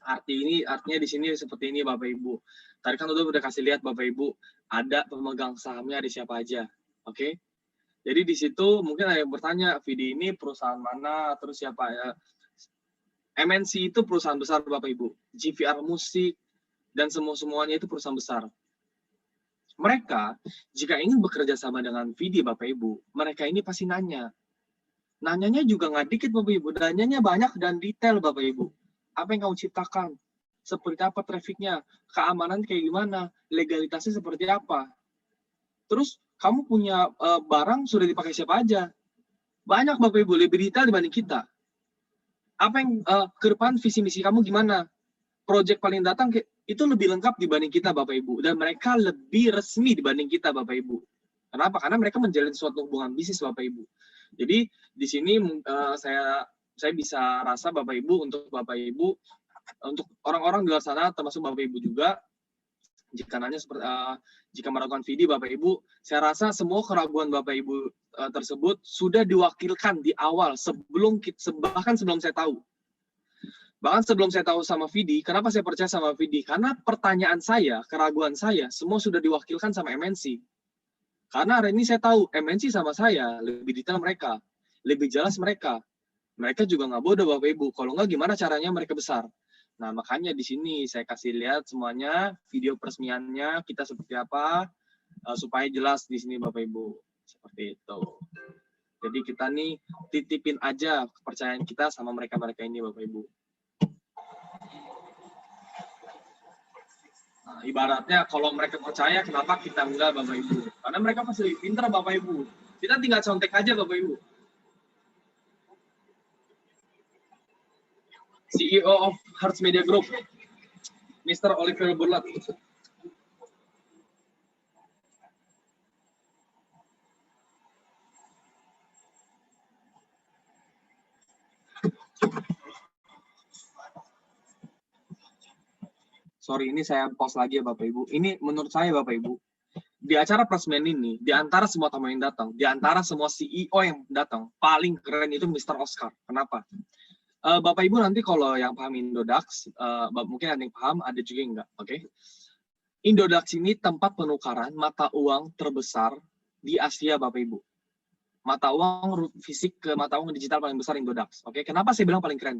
Artinya di sini seperti ini Bapak Ibu. Tadi kan udah kasih lihat Bapak Ibu, ada pemegang sahamnya ada siapa aja. Oke. Jadi di situ mungkin ada yang bertanya, VD ini perusahaan mana, terus siapa ya? MNC itu perusahaan besar Bapak Ibu. GVR Musik dan semuanya itu perusahaan besar. Mereka jika ingin bekerja sama dengan VD Bapak Ibu, mereka ini pasti nanya. Nanyanya juga nggak dikit Bapak Ibu, nanyanya banyak dan detail Bapak Ibu. Apa yang kamu ciptakan? Seperti apa trafficnya? Keamanan kayak gimana? Legalitasnya seperti apa? Terus kamu punya barang sudah dipakai siapa aja? Banyak Bapak Ibu, lebih detail dibanding kita. Apa yang ke depan visi misi kamu gimana? Project paling datang itu lebih lengkap dibanding kita Bapak Ibu, dan mereka lebih resmi dibanding kita Bapak Ibu. Kenapa? Karena mereka menjalin suatu hubungan bisnis Bapak Ibu. Jadi di sini saya bisa rasa Bapak Ibu, untuk Bapak Ibu, untuk orang-orang di luar sana termasuk Bapak Ibu juga, jika nanya seperti jika melakukan VD Bapak Ibu, saya rasa semua keraguan Bapak Ibu tersebut sudah diwakilkan di awal bahkan sebelum saya tahu. Bahkan sebelum saya tahu sama VD, kenapa saya percaya sama VD? Karena pertanyaan saya, keraguan saya, semua sudah diwakilkan sama MNC. Karena hari ini saya tahu, MNC sama saya, lebih detail mereka, lebih jelas mereka. Mereka juga nggak bodoh Bapak Ibu, kalau nggak gimana caranya mereka besar. Nah, makanya di sini saya kasih lihat semuanya, video peresmiannya, kita seperti apa, supaya jelas di sini Bapak Ibu. Seperti itu. Jadi kita nih titipin aja kepercayaan kita sama mereka-mereka ini Bapak Ibu. Nah, ibaratnya kalau mereka percaya, kenapa kita enggak Bapak Ibu? Karena mereka pasti lebih pintar Bapak Ibu. Kita tinggal contek aja Bapak Ibu. CEO of Hertz Media Group, Mr. Oliver Burlat. Sorry, ini saya pause lagi ya Bapak Ibu. Ini menurut saya Bapak Ibu, di acara peresmian ini, di antara semua tamu yang datang, di antara semua CEO yang datang, paling keren itu Mr. Oscar. Kenapa? Bapak Ibu nanti kalau yang paham Indodax, mungkin ada yang paham, ada juga yang enggak. Oke. Indodax ini tempat penukaran mata uang terbesar di Asia Bapak Ibu. Mata uang fisik ke mata uang digital paling besar Indodax. Oke, kenapa saya bilang paling keren?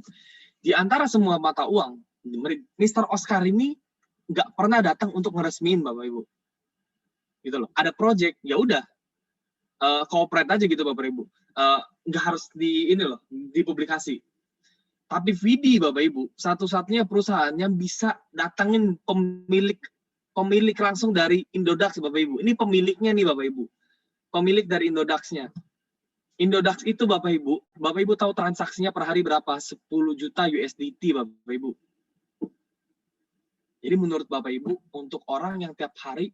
Di antara semua mata uang, Mr. Oscar ini nggak pernah datang untuk ngeresmiin Bapak Ibu. Gitu loh. Ada project, ya udah, cooperate aja gitu Bapak Ibu. Nggak harus dipublikasi. Tapi Vidi, Bapak Ibu, satu-satunya perusahaan yang bisa datangin pemilik langsung dari Indodax, Bapak Ibu. Ini pemiliknya nih, Bapak Ibu. Pemilik dari Indodax-nya. Indodax itu, Bapak Ibu tahu transaksinya per hari berapa? 10 juta USDT, Bapak Ibu. Jadi menurut Bapak Ibu, untuk orang yang tiap hari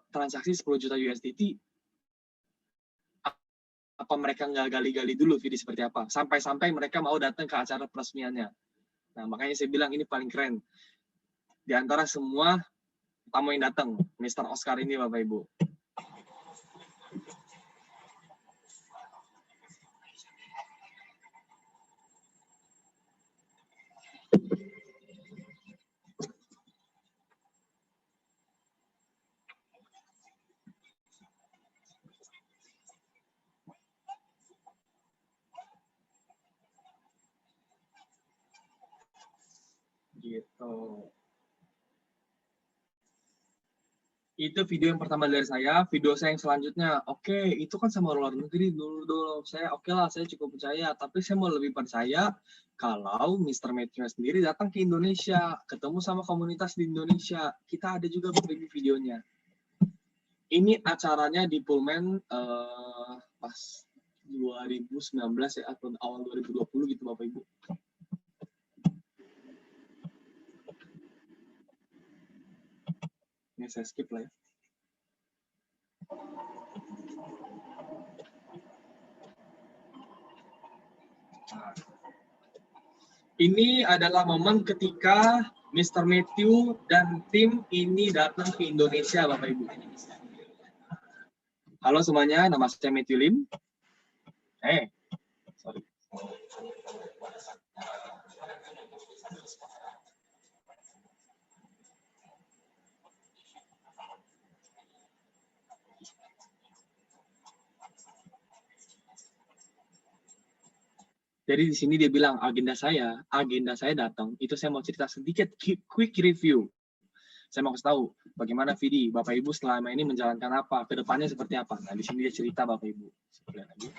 transaksi 10 juta USDT, apa mereka nggak gali-gali dulu Vidi seperti apa? Sampai-sampai mereka mau datang ke acara peresmiannya. Nah, makanya saya bilang ini paling keren. Di antara semua tamu yang datang, Mr. Oscar ini, Bapak Ibu. Gitu. Itu video yang pertama dari saya. Video saya yang selanjutnya, oke, itu kan sama luar negeri dulu. Saya oke lah, saya cukup percaya. Tapi saya mau lebih percaya kalau Mr. Matthew sendiri datang ke Indonesia, ketemu sama komunitas di Indonesia. Kita ada juga beberapa videonya. Ini acaranya di Pullman pas 2019 ya, atau awal 2020 gitu Bapak Ibu. Ini saya skip lah ya. Ini adalah momen ketika Mr. Matthew dan tim ini datang ke Indonesia, Bapak Ibu. Halo semuanya, nama saya Matthew Lim. Sorry. Jadi di sini dia bilang agenda saya datang itu saya mau cerita sedikit quick review. Saya mau kasih tahu bagaimana Vidi, Bapak Ibu selama ini menjalankan apa, kedepannya seperti apa. Nah di sini dia cerita Bapak Ibu. Lihat lagi.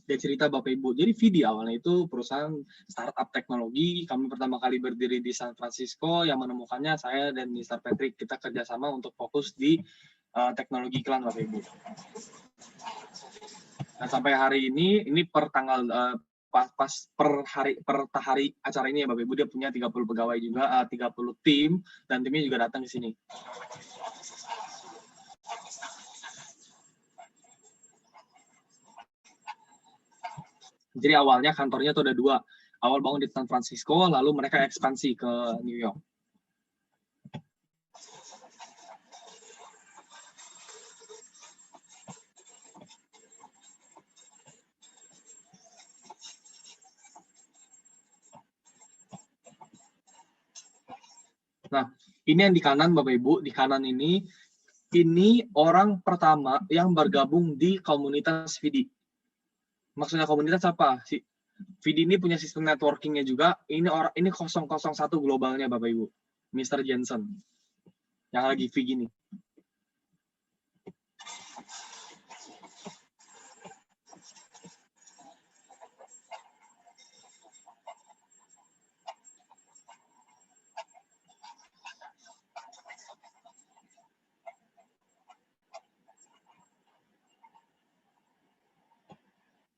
Dia cerita Bapak Ibu. Jadi Vidi awalnya itu perusahaan startup teknologi. Kami pertama kali berdiri di San Francisco. Yang menemukannya saya dan Mr. Patrick. Kita kerjasama untuk fokus di teknologi iklan Bapak Ibu. Nah sampai hari ini per tanggal per hari acara ini ya Bapak Ibu dia punya 30 pegawai juga, 30 tim dan timnya juga datang ke sini. Jadi awalnya kantornya tuh ada 2. Awal bangun di San Francisco, lalu mereka ekspansi ke New York. Nah, ini yang di kanan Bapak Ibu, di kanan ini orang pertama yang bergabung di komunitas Vidi. Maksudnya komunitas apa? Vidi ini punya sistem networking-nya juga. Ini 001 globalnya Bapak Ibu. Mr. Jensen. Yang lagi V gini.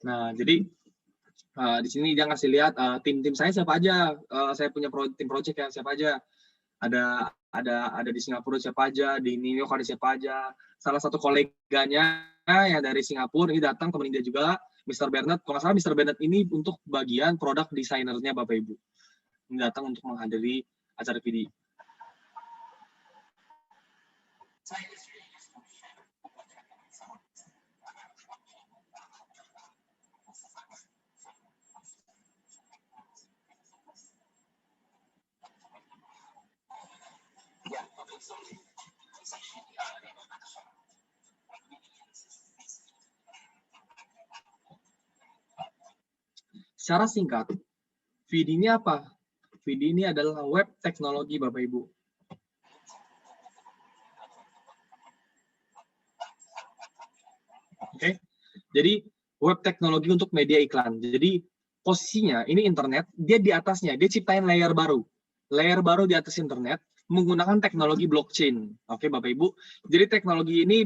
Nah, jadi di sini dia ngasih lihat tim-tim saya siapa aja. Saya punya tim project ya siapa aja. Ada di Singapura siapa aja, di New York ada siapa aja. Salah satu koleganya yang dari Singapura ini datang temenin dia juga, Mr. Bernard. Kalau nggak salah Mr. Bernard ini untuk bagian produk desainernya Bapak Ibu. Ini datang untuk menghadiri acara PD. Secara singkat, VD ini apa? VD ini adalah web teknologi, Bapak Ibu. Oke, jadi web teknologi untuk media iklan. Jadi posisinya ini internet, dia di atasnya, dia ciptain layer baru di atas internet menggunakan teknologi blockchain. Oke, Bapak Ibu. Jadi teknologi ini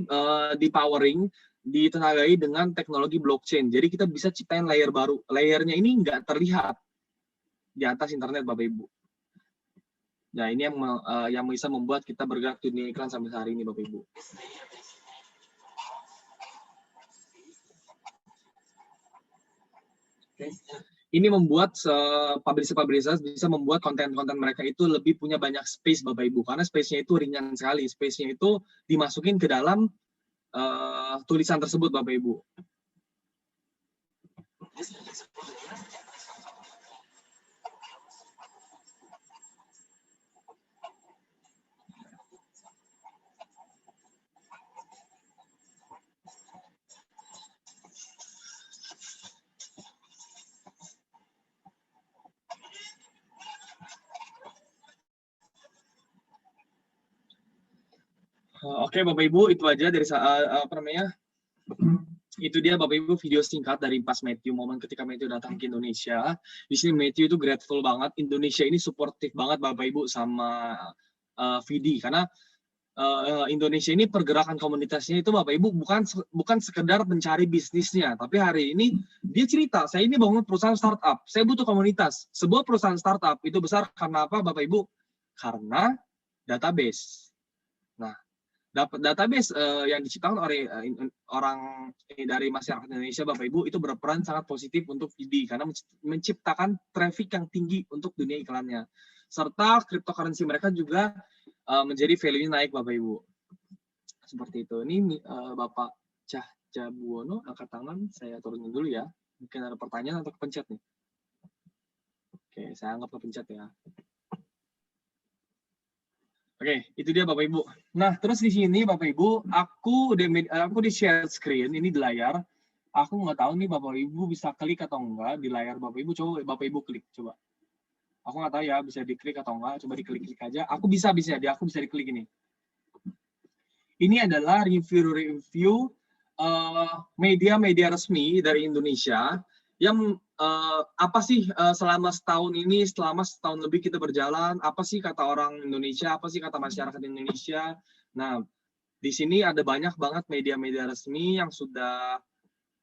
ditenagai dengan teknologi blockchain. Jadi kita bisa ciptain layer baru. Layernya ini nggak terlihat di atas internet, Bapak Ibu. Nah, ini yang bisa membuat kita bergerak di dunia iklan sampai hari ini, Bapak Ibu. Okay. Ini membuat publisher bisa membuat konten-konten mereka itu lebih punya banyak space, Bapak Ibu, karena space-nya itu ringan sekali. Space-nya itu dimasukin ke dalam tulisan tersebut, Bapak Ibu. Oke, Bapak Ibu, itu aja dari itu dia Bapak Ibu video singkat dari pas Matthew, momen ketika Matthew datang ke Indonesia. Di sini Matthew itu grateful banget, Indonesia ini suportif banget Bapak Ibu sama VD, karena Indonesia ini pergerakan komunitasnya itu Bapak Ibu bukan sekedar mencari bisnisnya, tapi hari ini dia cerita, saya ini bangun perusahaan startup, saya butuh komunitas. Sebuah perusahaan startup itu besar karena apa Bapak Ibu? Karena database. Nah, database yang diciptakan oleh orang dari masyarakat Indonesia, Bapak Ibu, itu berperan sangat positif untuk VD karena menciptakan traffic yang tinggi untuk dunia iklannya. Serta cryptocurrency mereka juga menjadi value naik, Bapak Ibu. Seperti itu. Ini Bapak Cahja Buwono angkat tangan, saya turunin dulu ya. Mungkin ada pertanyaan atau kepencet nih. Oke, saya anggap kepencet ya. Oke, itu dia Bapak Ibu. Nah, terus di sini Bapak Ibu, aku di share screen ini di layar. Aku nggak tahu nih Bapak Ibu bisa klik atau enggak di layar Bapak Ibu. Coba Bapak Ibu klik, coba. Aku nggak tahu ya bisa diklik atau enggak. Coba diklik aja. Aku bisa diklik ini. Ini adalah review media-media resmi dari Indonesia yang apa sih selama setahun lebih kita berjalan, apa sih kata orang Indonesia, apa sih kata masyarakat Indonesia. Nah, di sini ada banyak banget media-media resmi yang sudah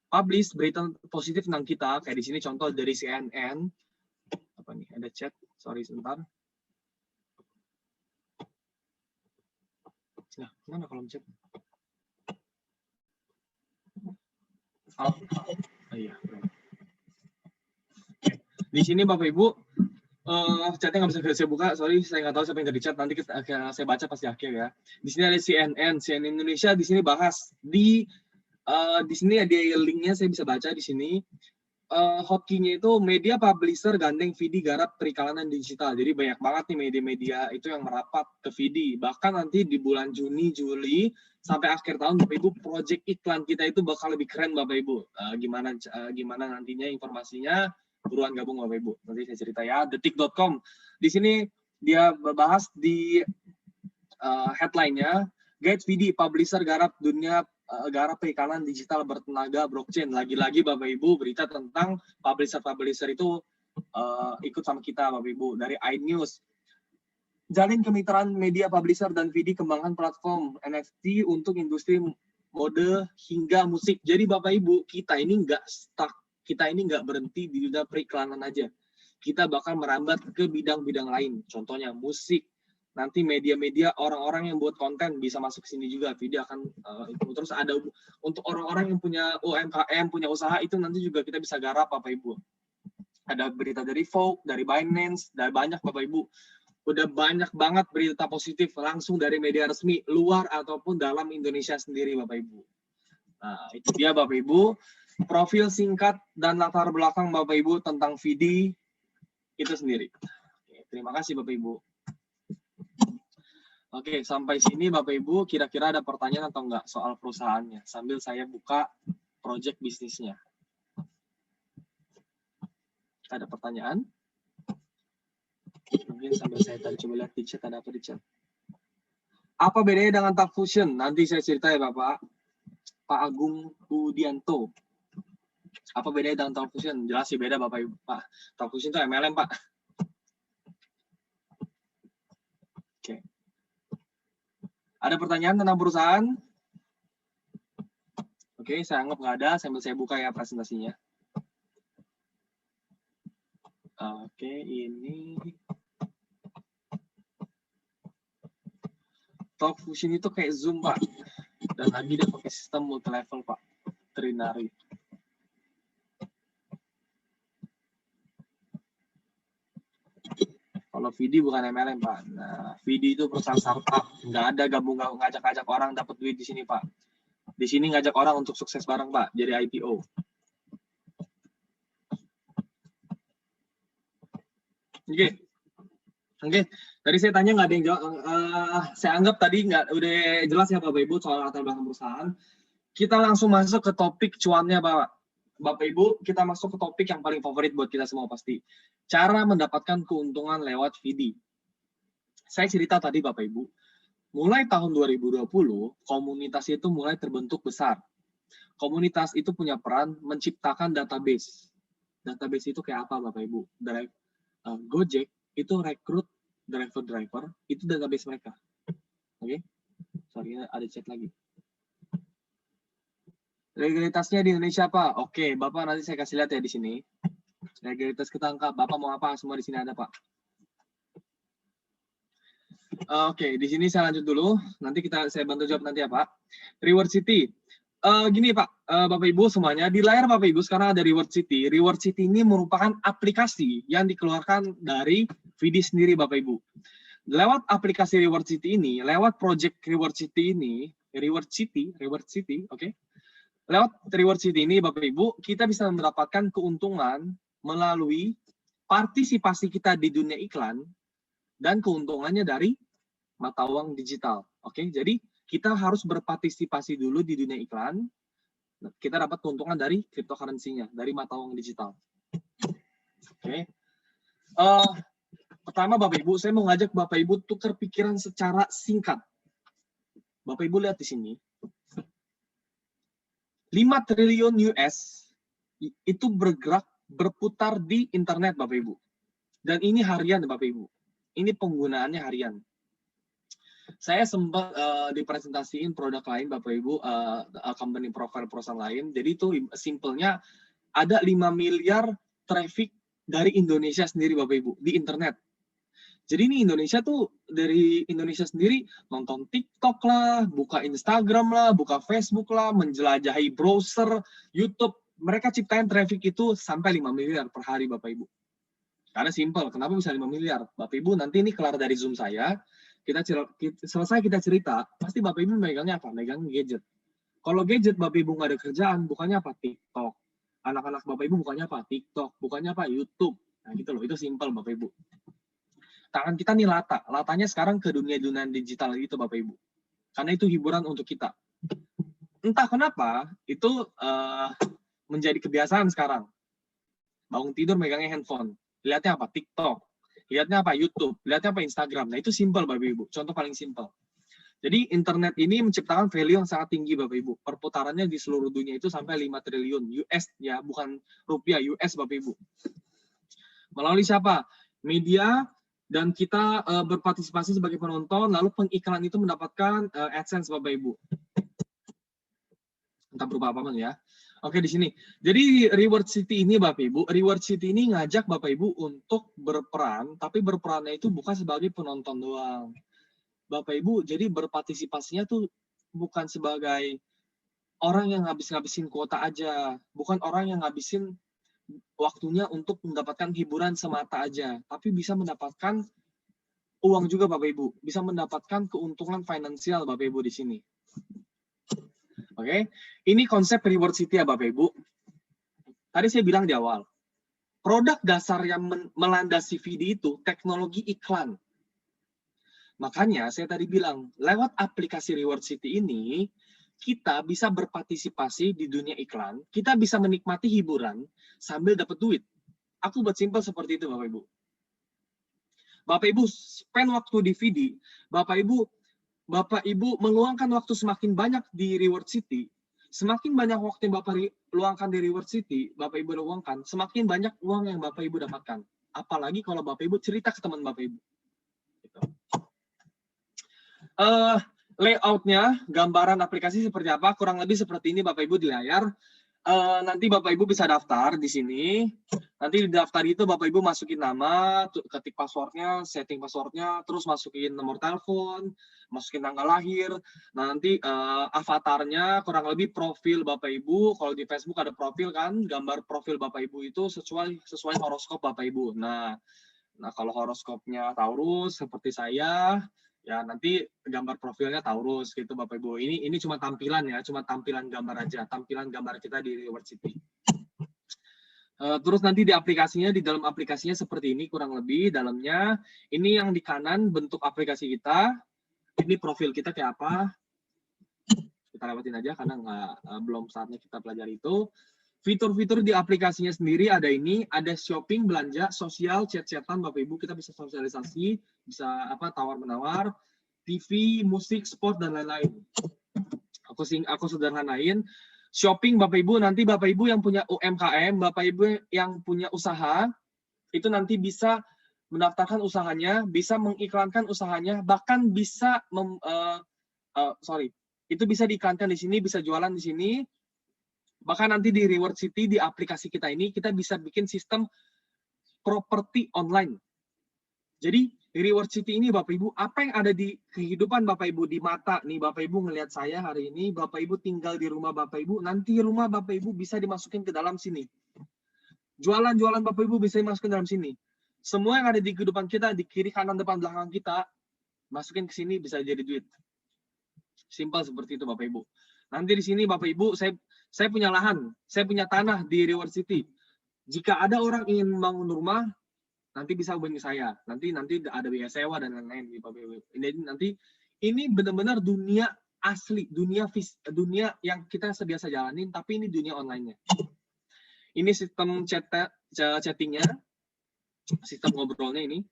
publish berita positif tentang kita, kayak di sini contoh dari CNN. Apa nih, ada chat, sorry sebentar. Nah, mana kolom chat? Oh iya. Di sini Bapak Ibu, chatnya nggak bisa saya buka, sorry, saya nggak tahu siapa yang dari chat, nanti saya baca pasti akhir ya. Di sini ada CNN Indonesia, di sini bahas di sini ada linknya, saya bisa baca di sini. Hotkey-nya itu media publisher gandeng VD garap periklanan digital. Jadi banyak banget nih media-media itu yang merapat ke VD. Bahkan nanti di bulan Juni, Juli sampai akhir tahun Bapak Ibu, project iklan kita itu bakal lebih keren Bapak Ibu. Gimana nantinya informasinya, buruan gabung Bapak Ibu. Nanti saya cerita ya. Detik.com. Di sini dia bahas di headline-nya, Guide VD publisher garap periklanan digital bertenaga blockchain. Lagi-lagi Bapak Ibu berita tentang publisher itu ikut sama kita Bapak Ibu dari iNews. Jalin kemitraan media publisher dan VD, kembangkan platform NFT untuk industri mode hingga musik. Jadi Bapak Ibu, kita ini nggak stuck, kita ini nggak berhenti di dunia periklanan aja. Kita bakal merambat ke bidang-bidang lain, contohnya musik. Nanti media-media orang-orang yang buat konten bisa masuk ke sini juga. Video akan terus ada untuk orang-orang yang punya UMKM, punya usaha, itu nanti juga kita bisa garap Bapak Ibu. Ada berita dari Vogue, dari Binance, dari banyak Bapak Ibu. Udah banyak banget berita positif langsung dari media resmi luar ataupun dalam Indonesia sendiri Bapak Ibu. Nah, itu dia Bapak Ibu. Profil singkat dan latar belakang Bapak Ibu tentang VD itu sendiri. Oke, terima kasih Bapak Ibu. Oke, sampai sini Bapak Ibu, kira-kira ada pertanyaan atau enggak soal perusahaannya? Sambil saya buka project bisnisnya. Ada pertanyaan? Mungkin sambil saya tadi coba lihat di chat, ada apa di chat. Apa bedanya dengan Talk Fusion? Nanti saya cerita ya Bapak. Pak Agung Budianto. Apa bedanya dengan Talk Fusion? Jelas sih beda Bapak Ibu. Pak, Talk Fusion itu MLM Pak. Oke. Ada pertanyaan tentang perusahaan? Oke, saya anggap nggak ada. Sambil saya buka ya presentasinya. Oke, ini Talk Fusion itu kayak Zoom Pak. Dan lagi dia pakai sistem multi level Pak. Trinary. Kalau VD bukan MLM Pak. Nah, VD itu perusahaan startup. Nggak ada gabung ngajak-ngajak orang dapat duit di sini Pak. Di sini ngajak orang untuk sukses bareng Pak. Jadi IPO. Oke. Oke, tadi saya tanya nggak ada yang jawab. Saya anggap tadi nggak udah jelas ya Bapak Ibu soal latar belakang perusahaan. Kita langsung masuk ke topik cuannya Bapak Ibu. Kita masuk ke topik yang paling favorit buat kita semua pasti. Cara mendapatkan keuntungan lewat VD. Saya cerita tadi Bapak Ibu, mulai tahun 2020 komunitas itu mulai terbentuk besar. Komunitas itu punya peran menciptakan database. Database itu kayak apa Bapak Ibu? Gojek itu rekrut driver-driver, itu database mereka. Oke, sorry ada chat lagi. Legalitasnya di Indonesia Pak. Oke, Bapak nanti saya kasih lihat ya di sini. Legalitas kita angkat. Bapak mau apa? Semua di sini ada Pak. Oke, di sini saya lanjut dulu. Nanti saya bantu jawab nanti ya Pak. Reward City. Gini Pak, Bapak Ibu semuanya, di layar Bapak Ibu sekarang ada Reward City. Reward City ini merupakan aplikasi yang dikeluarkan dari VD sendiri Bapak Ibu. Lewat aplikasi Reward City ini, lewat project Reward City ini, Reward City, oke? Lewat Reward City ini Bapak Ibu, kita bisa mendapatkan keuntungan melalui partisipasi kita di dunia iklan dan keuntungannya dari mata uang digital. Oke, jadi kita harus berpartisipasi dulu di dunia iklan. Kita dapat keuntungan dari cryptocurrency-nya, dari mata uang digital. Oke. Pertama Bapak Ibu, saya mau ngajak Bapak Ibu tukar pikiran secara singkat. Bapak Ibu lihat di sini. 5 triliun US itu berputar di internet Bapak Ibu. Dan ini harian Bapak Ibu. Ini penggunaannya harian. Saya sempat dipresentasiin produk lain Bapak Ibu, company profile perusahaan lain. Jadi itu simpelnya ada 5 miliar traffic dari Indonesia sendiri Bapak Ibu di internet. Jadi ini Indonesia tuh dari Indonesia sendiri nonton TikTok lah, buka Instagram lah, buka Facebook lah, menjelajahi browser, YouTube. Mereka ciptain traffic itu sampai 5 miliar per hari Bapak Ibu. Karena simpel, kenapa bisa 5 miliar? Bapak Ibu nanti ini kelar dari Zoom saya, selesai kita cerita, pasti Bapak Ibu megangnya apa? Megang gadget. Kalau gadget Bapak Ibu nggak ada kerjaan, bukannya apa? TikTok. Anak-anak Bapak Ibu bukannya apa? TikTok. Bukannya apa? YouTube. Nah gitu loh, itu simpel Bapak Ibu. Tangan kita nih latanya sekarang ke dunia digital gitu Bapak Ibu. Karena itu hiburan untuk kita. Entah kenapa, itu menjadi kebiasaan sekarang. Bangun tidur megangnya handphone. Lihatnya apa? TikTok. Lihatnya apa? YouTube. Lihatnya apa? Instagram. Nah itu simpel Bapak Ibu. Contoh paling simpel. Jadi internet ini menciptakan value yang sangat tinggi Bapak Ibu. Perputarannya di seluruh dunia itu sampai 5 triliun US ya, bukan rupiah, US Bapak Ibu. Melalui siapa? Media, dan kita berpartisipasi sebagai penonton, lalu pengiklan itu mendapatkan AdSense Bapak Ibu. Entah berupa apa ya. Oke di sini. Jadi Reward City ini Bapak Ibu, Reward City ini ngajak Bapak Ibu untuk berperan, tapi berperannya itu bukan sebagai penonton doang. Bapak Ibu, jadi berpartisipasinya tuh bukan sebagai orang yang ngabisin kuota aja, bukan orang yang ngabisin waktunya untuk mendapatkan hiburan semata aja, tapi bisa mendapatkan uang juga Bapak Ibu, bisa mendapatkan keuntungan finansial Bapak Ibu di sini. Oke, ini konsep Reward City ya Bapak Ibu. Tadi saya bilang di awal, produk dasar yang melandasi VD itu teknologi iklan. Makanya saya tadi bilang, lewat aplikasi Reward City ini, kita bisa berpartisipasi di dunia iklan, kita bisa menikmati hiburan sambil dapat duit. Aku buat simpel seperti itu, Bapak Ibu. Bapak Ibu spend waktu di VD, Bapak Ibu meluangkan waktu semakin banyak di Reward City, semakin banyak waktu yang Bapak luangkan di Reward City, Bapak Ibu luangkan, semakin banyak uang yang Bapak Ibu dapatkan. Apalagi kalau Bapak Ibu cerita ke teman Bapak Ibu. Gitu. Layoutnya, gambaran aplikasi seperti apa, kurang lebih seperti ini Bapak Ibu di layar. Nanti Bapak Ibu bisa daftar di sini. Nanti di daftar itu Bapak Ibu masukin nama, ketik passwordnya, setting passwordnya, terus masukin nomor telepon, masukin tanggal lahir. Nanti avatarnya kurang lebih profil Bapak Ibu. Kalau di Facebook ada profil kan, gambar profil Bapak Ibu itu sesuai horoskop Bapak Ibu. Nah kalau horoskopnya Taurus seperti saya, ya nanti gambar profilnya Taurus gitu Bapak Ibu. Ini cuma tampilan ya, cuma tampilan gambar aja, tampilan gambar kita di Reward City. Terus nanti di aplikasinya, di dalam aplikasinya seperti ini kurang lebih dalamnya. Ini yang di kanan bentuk aplikasi kita. Ini profil kita kayak apa? Kita lewatin aja karena belum saatnya kita pelajari itu. Fitur-fitur di aplikasinya sendiri ada ini, ada shopping, belanja, sosial, chat-chatan, Bapak Ibu kita bisa sosialisasi, bisa tawar-menawar, TV, musik, sport dan lain-lain. Aku sederhanain. Shopping Bapak Ibu, nanti Bapak Ibu yang punya UMKM, Bapak Ibu yang punya usaha, itu nanti bisa mendaftarkan usahanya, bisa mengiklankan usahanya, bahkan bisa itu bisa diiklankan di sini, bisa jualan di sini. Bahkan nanti di Reward City, di aplikasi kita ini, kita bisa bikin sistem properti online. Jadi, di Reward City ini, Bapak Ibu, apa yang ada di kehidupan Bapak Ibu, di mata, nih Bapak Ibu ngelihat saya hari ini, Bapak Ibu tinggal di rumah Bapak Ibu, nanti rumah Bapak Ibu bisa dimasukin ke dalam sini. Jualan-jualan Bapak Ibu bisa dimasukin dalam sini. Semua yang ada di kehidupan kita, di kiri, kanan, depan, belakang kita, masukin ke sini bisa jadi duit. Simpel seperti itu Bapak Ibu. Nanti di sini Bapak Ibu, saya punya lahan, saya punya tanah di Reward City. Jika ada orang ingin membangun rumah, nanti bisa hubungi saya. Nanti ada biaya sewa dan lain-lain di Bapak Ibu. Ini benar-benar dunia asli, dunia yang kita biasa jalanin, tapi ini dunia online-nya. Ini sistem chattingnya, sistem ngobrolnya ini.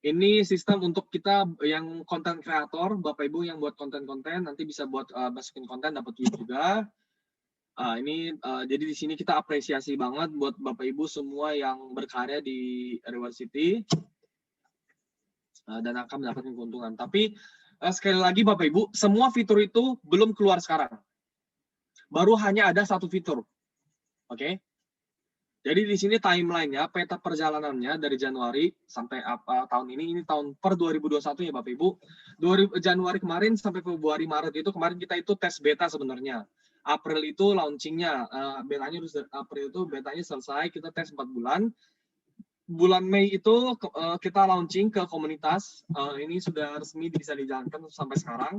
Ini sistem untuk kita yang konten kreator, Bapak Ibu yang buat konten-konten, nanti bisa buat masukin konten, dapat duit juga. Jadi di sini kita apresiasi banget buat Bapak Ibu semua yang berkarya di Reward City dan akan mendapatkan keuntungan. Tapi sekali lagi Bapak Ibu, semua fitur itu belum keluar sekarang. Baru hanya ada satu fitur. Oke? Jadi di sini timeline-nya, peta perjalanannya dari Januari sampai tahun ini tahun per 2021 ya Bapak Ibu. Januari kemarin sampai Februari Maret itu kemarin kita itu tes beta sebenarnya. April itu launchingnya, April itu betanya selesai, kita tes 4 bulan. Bulan Mei itu kita launching ke komunitas, ini sudah resmi bisa dijalankan sampai sekarang.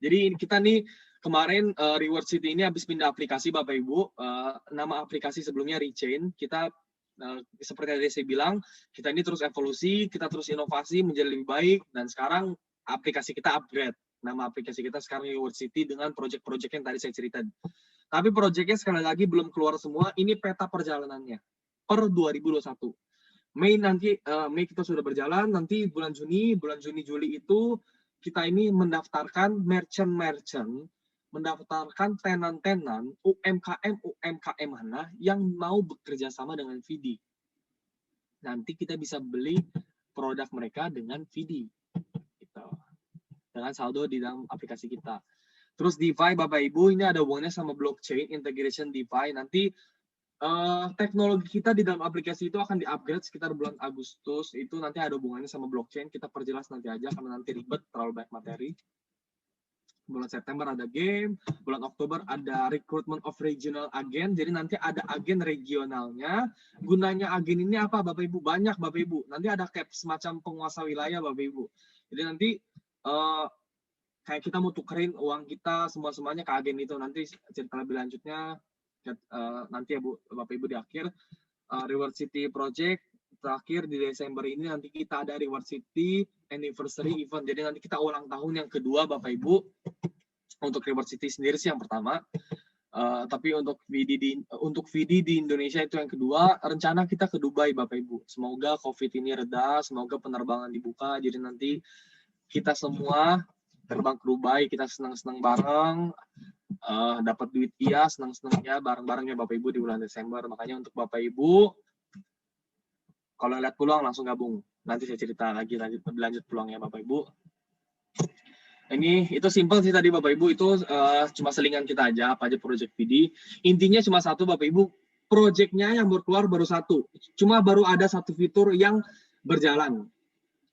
Jadi kita nih kemarin Reward City ini habis pindah aplikasi Bapak Ibu, nama aplikasi sebelumnya Rechain. Kita seperti yang saya bilang, kita ini terus evolusi, kita terus inovasi menjadi lebih baik, dan sekarang aplikasi kita upgrade. Nama aplikasi kita sekarang Reward City dengan project-project yang tadi saya cerita. Tapi projectnya sekali lagi belum keluar semua, ini peta perjalanannya per 2021. Mei kita sudah berjalan, nanti bulan Juni, Juli itu kita ini mendaftarkan merchant, mendaftarkan tenan-tenan UMKM mana yang mau bekerja sama dengan VD. Nanti kita bisa beli produk mereka dengan VD. Gitu. Dengan saldo di dalam aplikasi kita. Terus DeFi Bapak Ibu, ini ada hubungannya sama blockchain, integration DeFi. Nanti teknologi kita di dalam aplikasi itu akan di-upgrade sekitar bulan Agustus. Itu nanti ada hubungannya sama blockchain. Kita perjelas nanti aja karena nanti ribet, terlalu banyak materi. Bulan September ada game, bulan Oktober ada recruitment of regional agent. Jadi nanti ada agen regionalnya. Gunanya agen ini apa Bapak Ibu? Banyak Bapak Ibu. Nanti ada kayak semacam penguasa wilayah Bapak Ibu. Jadi nanti kayak kita mau tukerin uang kita semuanya ke agen itu. Nanti cerita lebih lanjutnya nanti ya Bapak Ibu di akhir. Reward City Project terakhir di Desember ini nanti kita ada Reward City Anniversary Event. Jadi nanti kita ulang tahun yang kedua Bapak Ibu. Untuk Reward City sendiri sih yang pertama. Tapi untuk VD di Indonesia itu yang kedua. Rencana kita ke Dubai Bapak Ibu. Semoga COVID ini reda, semoga penerbangan dibuka. Jadi nanti kita semua terbang ke Dubai, kita senang-senang bareng. Dapat duit iya, senang-senang ya bareng-bareng ya Bapak Ibu di bulan Desember. Makanya untuk Bapak Ibu, kalau lihat peluang langsung gabung. Nanti saya cerita lagi lanjut peluangnya Bapak Ibu. Ini itu simple sih tadi Bapak Ibu, itu cuma selingan kita aja apa aja project VD. Intinya cuma satu Bapak Ibu, projectnya yang keluar baru satu. Cuma baru ada satu fitur yang berjalan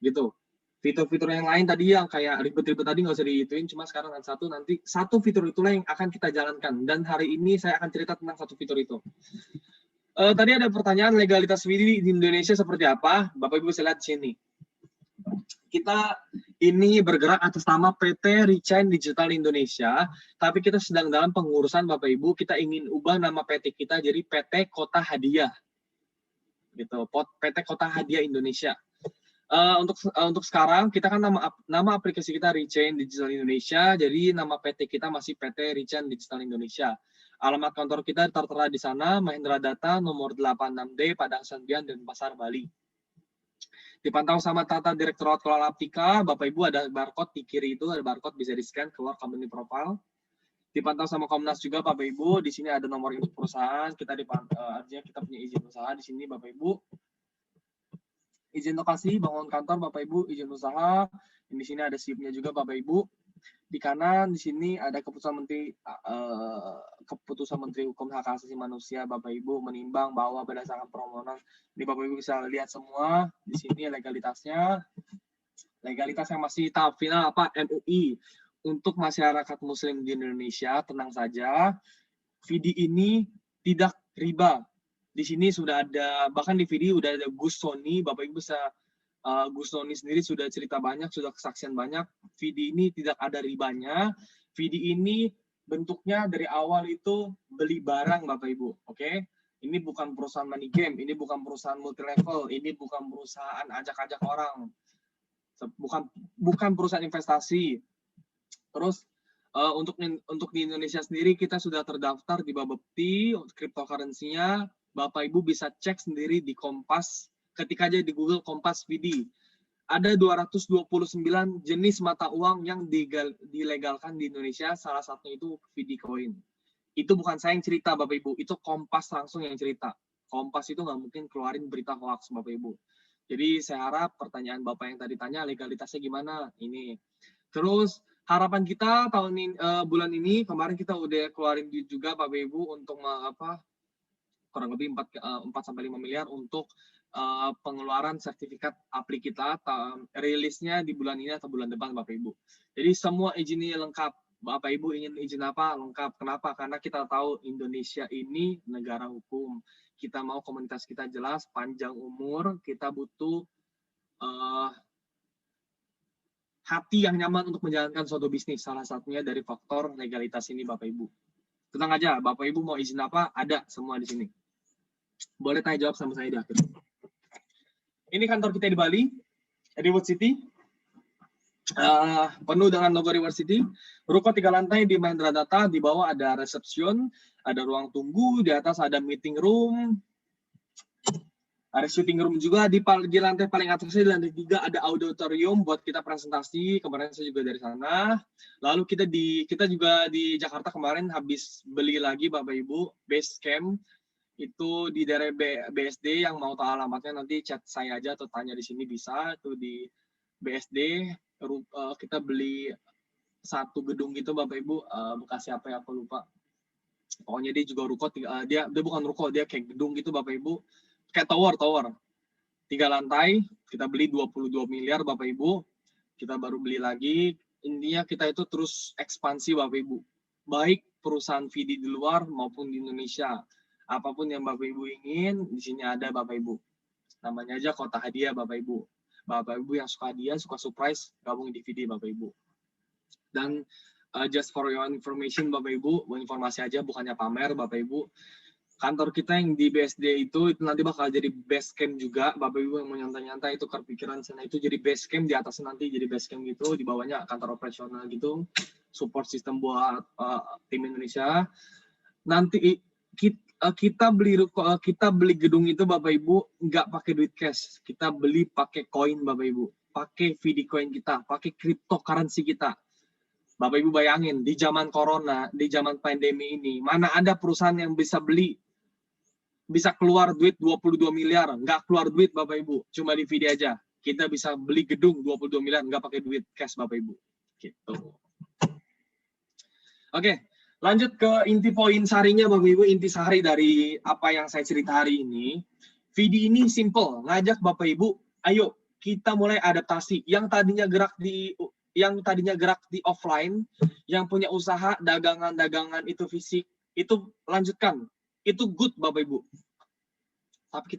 gitu. Fitur-fitur yang lain tadi yang kayak ribet-ribet tadi nggak usah dihituin, cuma sekarang ada satu, nanti satu fitur itulah yang akan kita jalankan. Dan hari ini saya akan cerita tentang satu fitur itu. Tadi ada pertanyaan legalitas VD di Indonesia seperti apa? Bapak Ibu bisa lihat di sini. Kita ini bergerak atas nama PT Rechain Digital Indonesia, tapi kita sedang dalam pengurusan Bapak Ibu. Kita ingin ubah nama PT kita jadi PT Kota Hadiah, gitu. PT Kota Hadiah Indonesia. Untuk sekarang kita kan nama aplikasi kita Rechain Digital Indonesia, jadi nama PT kita masih PT Rechain Digital Indonesia. Alamat kantor kita tertera di sana, Mahendra Data nomor 86D Padang Sanbian dan Pasar Bali. Dipantau sama Tata Direktorat Kelola Aptika, Bapak Ibu ada barcode di kiri itu, ada barcode bisa di-scan keluar company profile. Dipantau sama Komnas juga Bapak Ibu, di sini ada nomor induk perusahaan, kita dipantau, artinya kita punya izin usaha di sini Bapak Ibu. Izin lokasi, bangun kantor Bapak Ibu, izin usaha. Di sini ada SIP-nya juga Bapak Ibu. Di kanan di sini ada keputusan Menteri Hukum Hak Asasi Manusia Bapak Ibu menimbang bahwa berdasarkan permohonan. Ini Bapak Ibu bisa lihat semua di sini legalitasnya. Legalitas yang masih tahap final apa MUI untuk masyarakat Muslim di Indonesia, tenang saja. VD ini tidak riba. Di sini sudah ada, bahkan di VD udah ada Gus Soni, Bapak Ibu bisa Gus Soni sendiri sudah cerita banyak, sudah kesaksian banyak. VD ini tidak ada ribanya. VD ini bentuknya dari awal itu beli barang Bapak Ibu, oke? Ini bukan perusahaan money game, ini bukan perusahaan multi level, ini bukan perusahaan ajak-ajak orang, bukan perusahaan investasi. Terus untuk di Indonesia sendiri kita sudah terdaftar di Bapepti, cryptocurrency-nya Bapak Ibu bisa cek sendiri di Kompas. Ketika aja di Google Kompas VD, ada 229 jenis mata uang yang dilegalkan di Indonesia, salah satunya itu VD Coin. Itu bukan saya yang cerita Bapak Ibu, itu Kompas langsung yang cerita. Kompas itu nggak mungkin keluarin berita hoax Bapak Ibu. Jadi saya harap pertanyaan Bapak yang tadi tanya legalitasnya gimana, ini. Terus harapan kita tahun ini, bulan ini, kemarin kita udah keluarin duit juga Bapak Ibu untuk kurang lebih 4-5 miliar untuk pengeluaran sertifikat aplik kita, rilisnya di bulan ini atau bulan depan Bapak Ibu. Jadi semua izinnya lengkap. Bapak Ibu ingin izin apa? Lengkap. Kenapa? Karena kita tahu Indonesia ini negara hukum. Kita mau komunitas kita jelas, panjang umur, kita butuh hati yang nyaman untuk menjalankan suatu bisnis. Salah satunya dari faktor legalitas ini Bapak Ibu. Tenang aja, Bapak Ibu mau izin apa? Ada semua di sini. Boleh tanya jawab sama saya di akhir. Ini kantor kita di Bali, Reward City. Penuh dengan logo Reward City. Ruko 3 lantai di Mahendra Data, di bawah ada resepsion, ada ruang tunggu, di atas ada meeting room, ada shooting room juga. Di lantai paling atasnya, di lantai 3 ada auditorium buat kita presentasi. Kemarin saya juga dari sana. Lalu kita juga di Jakarta kemarin habis beli lagi Bapak Ibu base camp. Itu di daerah BSD, yang mau tahu alamatnya nanti chat saya aja atau tanya di sini bisa. Itu di BSD, kita beli satu gedung gitu Bapak Ibu, Bekasi apa ya aku lupa. Pokoknya dia juga ruko, dia bukan ruko, dia kayak gedung gitu Bapak Ibu, kayak tower 3 lantai, kita beli 22 miliar Bapak Ibu, kita baru beli lagi. Intinya kita itu terus ekspansi Bapak Ibu, baik perusahaan VD di luar maupun di Indonesia. Apapun yang Bapak Ibu ingin, di sini ada Bapak Ibu. Namanya aja Kota Hadiah Bapak Ibu. Bapak Ibu yang suka hadiah, suka surprise, gabung di VD Bapak Ibu. Dan just for your information Bapak Ibu, informasi aja bukannya pamer Bapak Ibu. kantor kita yang di BSD itu nanti bakal jadi base camp juga. Bapak Ibu yang mau nyantai-nyantai itu kepikiran sana itu jadi base camp, di atas nanti jadi base camp gitu, di bawahnya kantor operasional gitu, support system buat tim Indonesia. Nanti kita beli gedung itu Bapak Ibu nggak pakai duit cash, kita beli pakai koin Bapak Ibu, pakai VD coin kita, pakai cryptocurrency kita. Bapak Ibu bayangin di zaman corona, di zaman pandemi ini, mana ada perusahaan yang bisa keluar duit 22 miliar, nggak keluar duit Bapak Ibu, cuma di VD aja. Kita bisa beli gedung 22 miliar, nggak pakai duit cash Bapak Ibu. Gitu. Oke, lanjut ke inti poin sarinya Bapak Ibu, inti sari dari apa yang saya cerita hari ini. VD ini simple, ngajak Bapak Ibu, ayo kita mulai adaptasi. Yang tadinya gerak di offline, yang punya usaha dagangan itu fisik, itu lanjutkan. Itu good Bapak Ibu. Tapi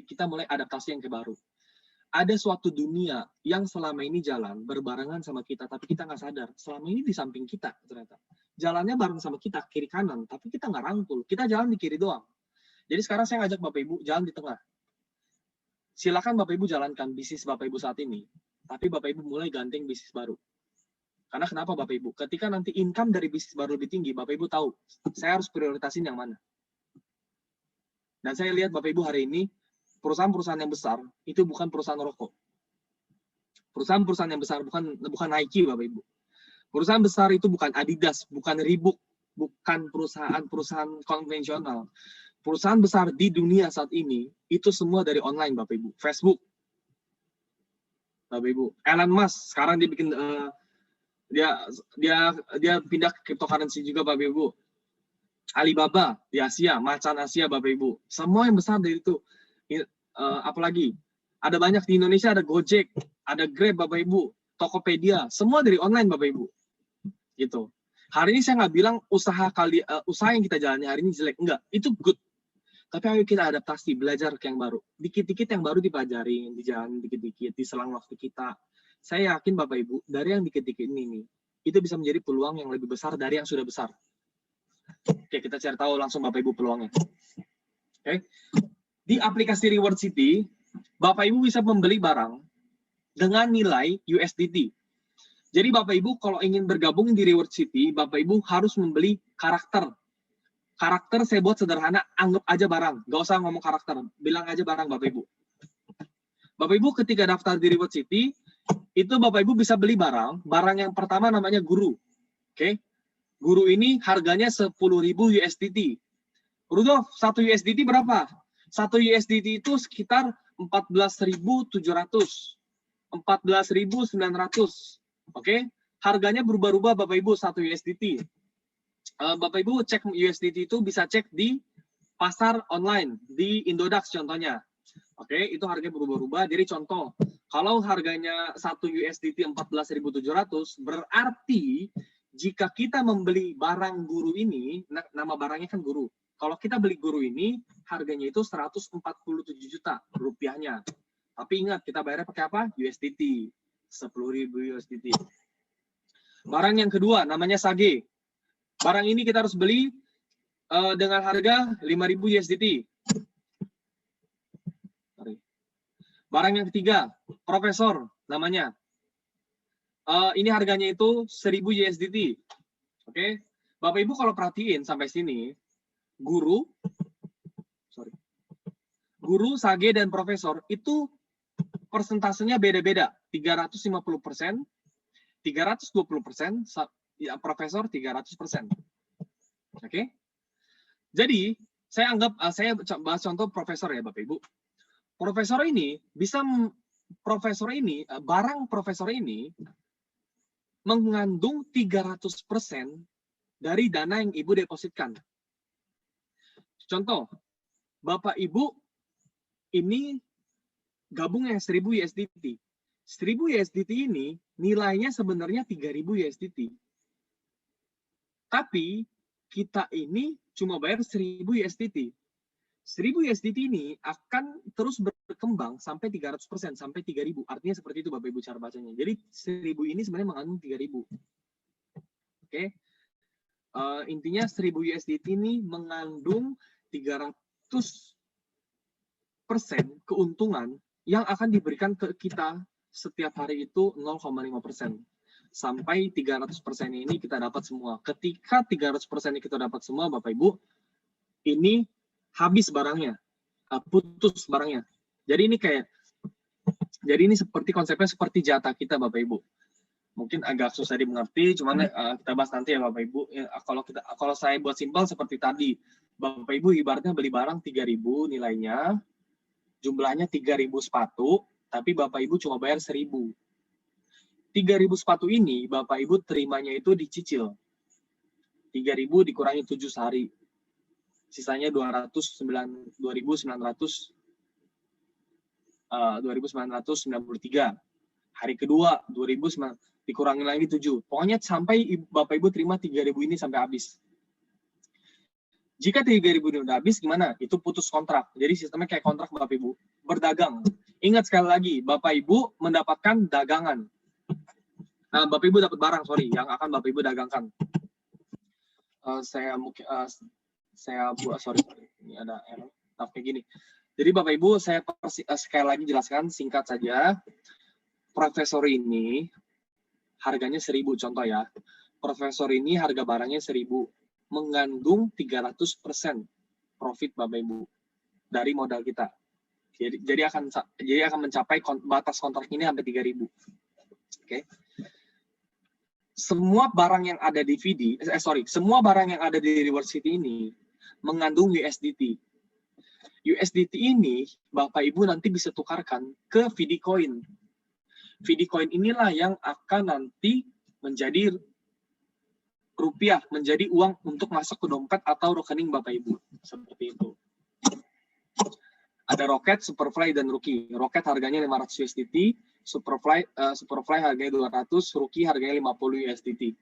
kita mulai adaptasi yang ke baru. Ada suatu dunia yang selama ini jalan berbarengan sama kita, tapi kita nggak sadar. Selama ini di samping kita ternyata. Jalannya bareng sama kita, kiri kanan, tapi kita nggak rangkul. Kita jalan di kiri doang. Jadi sekarang saya ngajak Bapak Ibu jalan di tengah. Silakan Bapak Ibu jalankan bisnis Bapak Ibu saat ini, tapi Bapak Ibu mulai gandeng bisnis baru. Karena kenapa Bapak Ibu? Ketika nanti income dari bisnis baru lebih tinggi, Bapak Ibu tahu, saya harus prioritasin yang mana. Dan saya lihat Bapak Ibu hari ini, perusahaan-perusahaan yang besar, itu bukan perusahaan rokok. Perusahaan-perusahaan yang besar bukan Nike Bapak Ibu. Perusahaan besar itu bukan Adidas, bukan Reebok, bukan perusahaan-perusahaan konvensional. Perusahaan besar di dunia saat ini, itu semua dari online Bapak Ibu. Facebook, Bapak Ibu. Elon Musk, sekarang dia bikin dia pindah ke cryptocurrency juga Bapak Ibu. Alibaba di Asia, Macan Asia Bapak Ibu. Semua yang besar dari itu. Apalagi ada banyak di Indonesia, ada Gojek, ada Grab Bapak Ibu, Tokopedia, semua dari online Bapak Ibu. Gitu. Hari ini saya nggak bilang usaha yang kita jalani hari ini jelek, enggak, itu good. Tapi ayo kita adaptasi, belajar ke yang baru. Dikit-dikit yang baru dipelajari, dijalani dikit-dikit, di selang waktu kita. Saya yakin Bapak Ibu, dari yang dikit-dikit ini, itu bisa menjadi peluang yang lebih besar dari yang sudah besar. Oke, kita cari tahu langsung Bapak Ibu peluangnya. Oke. Di aplikasi Reward City, Bapak Ibu bisa membeli barang dengan nilai USDT. Jadi Bapak Ibu kalau ingin bergabung di Reward City, Bapak Ibu harus membeli karakter. Karakter saya buat sederhana, anggap aja barang. Gak usah ngomong karakter, bilang aja barang Bapak Ibu. Bapak Ibu ketika daftar di Reward City, itu Bapak Ibu bisa beli barang. Barang yang pertama namanya guru. Oke. Guru ini harganya 10.000 USDT. Rudolf, 1 USDT berapa? 1 USDT itu sekitar 14.700. 14.900. Oke. Harganya berubah-ubah Bapak Ibu 1 USDT. Bapak Ibu cek USDT itu bisa cek di pasar online, di Indodax contohnya. Oke, itu harganya berubah-ubah. Jadi contoh, kalau harganya 1 USDT 14.700, berarti jika kita membeli barang guru ini, nama barangnya kan guru. Kalau kita beli guru ini, harganya itu 147 juta rupiahnya. Tapi ingat, kita bayarnya pakai apa? USDT. 10.000 USDT. Barang yang kedua, namanya Sage. Barang ini kita harus beli dengan harga 5.000 USDT. Barang yang ketiga, Profesor namanya. Ini harganya itu 1.000 USDT. Oke. Bapak Ibu kalau perhatiin sampai sini, guru, Sage dan Profesor itu persentasenya beda-beda. 350%, 320%, ya, Profesor 300%. Oke. Jadi, saya bahas contoh Profesor ya Bapak Ibu. Barang Profesor ini mengandung 300% dari dana yang Ibu depositkan. Contoh, Bapak Ibu ini gabung yang 1.000 USDT. 1.000 USDT ini nilainya sebenarnya 3.000 USDT. Tapi kita ini cuma bayar 1.000 USDT. 1.000 USDT ini akan terus berkembang sampai 300%, sampai 3.000. Artinya seperti itu Bapak Ibu cara bacanya. Jadi 1.000 ini sebenarnya mengandung 3.000. Oke. Intinya 1.000 USDT ini mengandung 300% keuntungan yang akan diberikan ke kita setiap hari itu 0,5%. Sampai 300% ini kita dapat semua. Ketika 300% ini kita dapat semua, Bapak Ibu, ini habis barangnya, putus barangnya. Jadi ini seperti konsepnya seperti jatah kita, Bapak Ibu. Mungkin agak susah dimengerti, cuman kita bahas nanti ya, Bapak Ibu. Kalau saya buat simpel seperti tadi, Bapak Ibu ibaratnya beli barang 3.000 nilainya, jumlahnya 3.000 sepatu, tapi Bapak Ibu cuma bayar 1.000. 3.000 sepatu ini Bapak Ibu terimanya itu dicicil. 3.000 dikurangi 7 sehari. Sisanya 2.993. Hari kedua 2.000 dikurangi lagi 7. Pokoknya sampai Bapak Ibu terima 3.000 ini sampai habis. Jika 3.000 ini udah habis, gimana? Itu putus kontrak. Jadi sistemnya kayak kontrak Bapak Ibu. Berdagang. Ingat sekali lagi, Bapak Ibu mendapatkan dagangan. Bapak Ibu dapat barang, yang akan Bapak Ibu dagangkan. Saya buat, ini ada error. Kayak gini. Jadi Bapak Ibu, saya sekali lagi jelaskan singkat saja. Profesor ini harganya 1.000, contoh ya. Profesor ini harga barangnya 1.000, mengandung 300% profit Bapak Ibu dari modal kita. Jadi akan mencapai batas kontrak ini sampai 3.000. Oke. Semua barang yang ada di semua barang yang ada di Reward City ini mengandung USDT. USDT ini Bapak Ibu nanti bisa tukarkan ke Fidicoin. Fidicoin inilah yang akan nanti menjadi rupiah, menjadi uang untuk masuk ke dompet atau rekening Bapak Ibu. Seperti itu. Ada Rocket, Superfly, dan Rookie. Rocket harganya 500 USDT, Superfly harganya 200, Rookie harganya 50 USDT.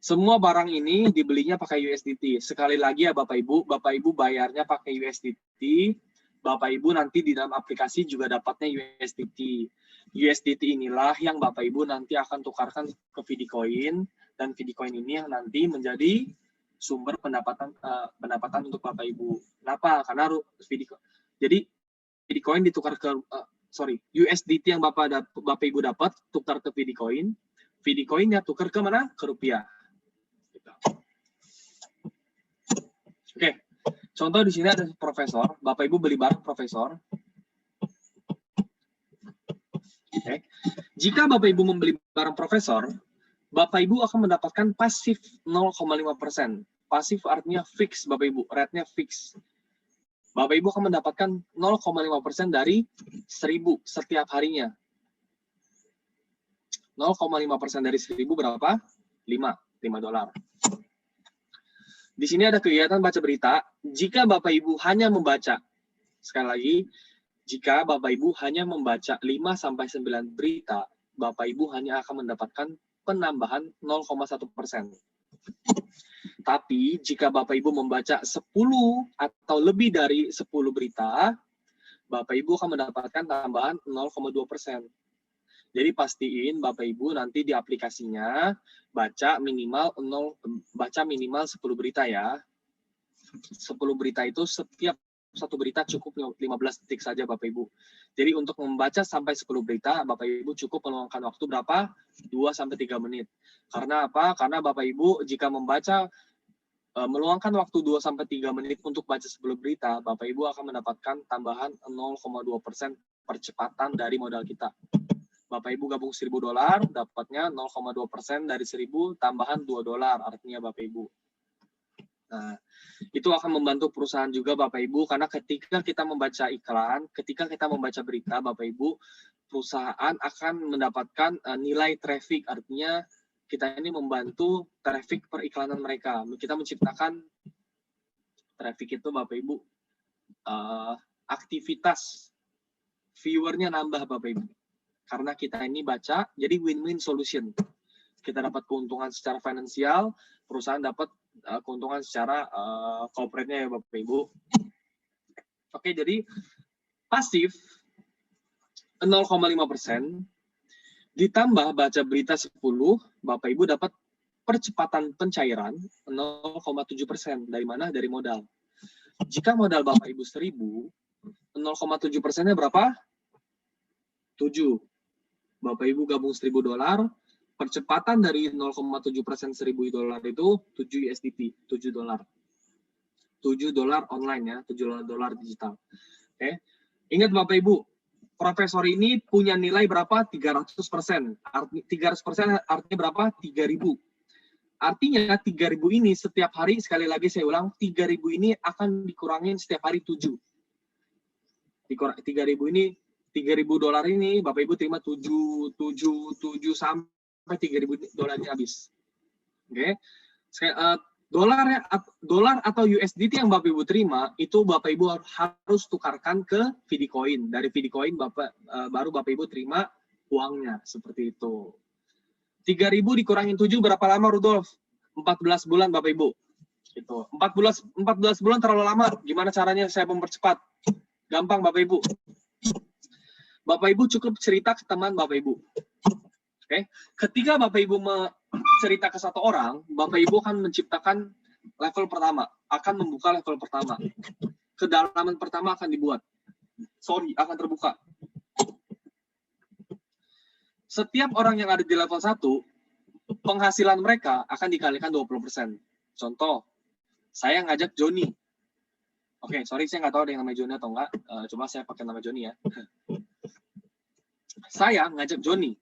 Semua barang ini dibelinya pakai USDT. Sekali lagi ya Bapak Ibu bayarnya pakai USDT. Bapak Ibu nanti di dalam aplikasi juga dapatnya USDT. USDT inilah yang Bapak Ibu nanti akan tukarkan ke Fidicoin, dan Fidicoin ini yang nanti menjadi sumber pendapatan untuk Bapak Ibu. Kenapa? Karena jadi Fidicoin ditukar ke USDT yang Bapak Ibu dapat tukar ke Fidicoin. Fidicoinnya tukar ke mana? Ke rupiah. Oke. Contoh di sini ada profesor, Bapak Ibu beli barang profesor. Oke. Jika Bapak Ibu membeli barang profesor, Bapak Ibu akan mendapatkan pasif 0,5%. Pasif artinya fix, Bapak Ibu, rate-nya fix. Bapak Ibu akan mendapatkan 0,5% dari 1.000 setiap harinya. 0,5% dari 1.000 berapa? 5 dolar. Di sini ada kegiatan baca berita. Jika Bapak Ibu hanya membaca, sekali lagi, jika Bapak Ibu hanya membaca 5-9 berita, Bapak Ibu hanya akan mendapatkan penambahan 0,1%. Tapi jika Bapak Ibu membaca 10 atau lebih dari 10 berita, Bapak Ibu akan mendapatkan tambahan 0,2%. Jadi pastiin Bapak Ibu nanti di aplikasinya baca minimal 10 berita ya. 10 berita itu setiap satu berita cukup 15 detik saja Bapak Ibu. Jadi untuk membaca sampai 10 berita, Bapak Ibu cukup meluangkan waktu berapa? 2-3 menit. Karena apa? Karena Bapak Ibu jika membaca meluangkan waktu 2-3 menit untuk baca 10 berita, Bapak Ibu akan mendapatkan tambahan 0,2% percepatan dari modal kita. Bapak Ibu gabung $1.000, dapatnya 0,2% dari 1.000 tambahan $2, artinya Bapak Ibu. Nah, itu akan membantu perusahaan juga Bapak Ibu, karena ketika kita membaca iklan, ketika kita membaca berita Bapak Ibu, perusahaan akan mendapatkan nilai traffic, artinya kita ini membantu traffic periklanan mereka. Kita menciptakan traffic itu Bapak Ibu, aktivitas viewernya nambah Bapak Ibu. Karena kita ini baca, jadi win-win solution. Kita dapat keuntungan secara finansial, perusahaan dapat keuntungan secara corporate-nya ya Bapak Ibu. Oke, jadi pasif 0,5%, ditambah baca berita 10, Bapak Ibu dapat percepatan pencairan 0,7%. Dari mana? Dari modal. Jika modal Bapak Ibu 1.000, 0,7%-nya berapa? 7. Bapak Ibu gabung $1.000, percepatan dari 0,7% $1.000 itu 7 USDT, $7. $7 online ya, $7 digital. Oke. Ingat Bapak Ibu, profesor ini punya nilai berapa? 300%. 300% artinya berapa? 3.000. Artinya 3.000 ini setiap hari, sekali lagi saya ulang, 3.000 ini akan dikurangin setiap hari 7. 3.000 ini, $3.000 ini Bapak Ibu terima 7 sampai $3.000 ini habis. Oke. Dolar atau USDT yang Bapak Ibu terima itu Bapak Ibu harus tukarkan ke Fidicoin. Dari Fidicoin baru Bapak Ibu terima uangnya seperti itu. 3.000 dikurangin 7 berapa lama Rudolf? 14 bulan Bapak Ibu. Itu. 14 bulan terlalu lama. Gimana caranya saya mempercepat? Gampang Bapak Ibu. Bapak Ibu cukup cerita ke teman Bapak Ibu. Oke. Ketika Bapak Ibu cerita ke satu orang, Bapak Ibu akan menciptakan level pertama, akan membuka level pertama. Kedalaman pertama akan dibuat. Akan terbuka. Setiap orang yang ada di level 1, penghasilan mereka akan dikalikan 20%. Contoh, saya ngajak Joni. Oke, sorry saya nggak tahu ada yang namanya Joni atau enggak. Cuma saya pakai nama Joni ya. Saya ngajak Joni.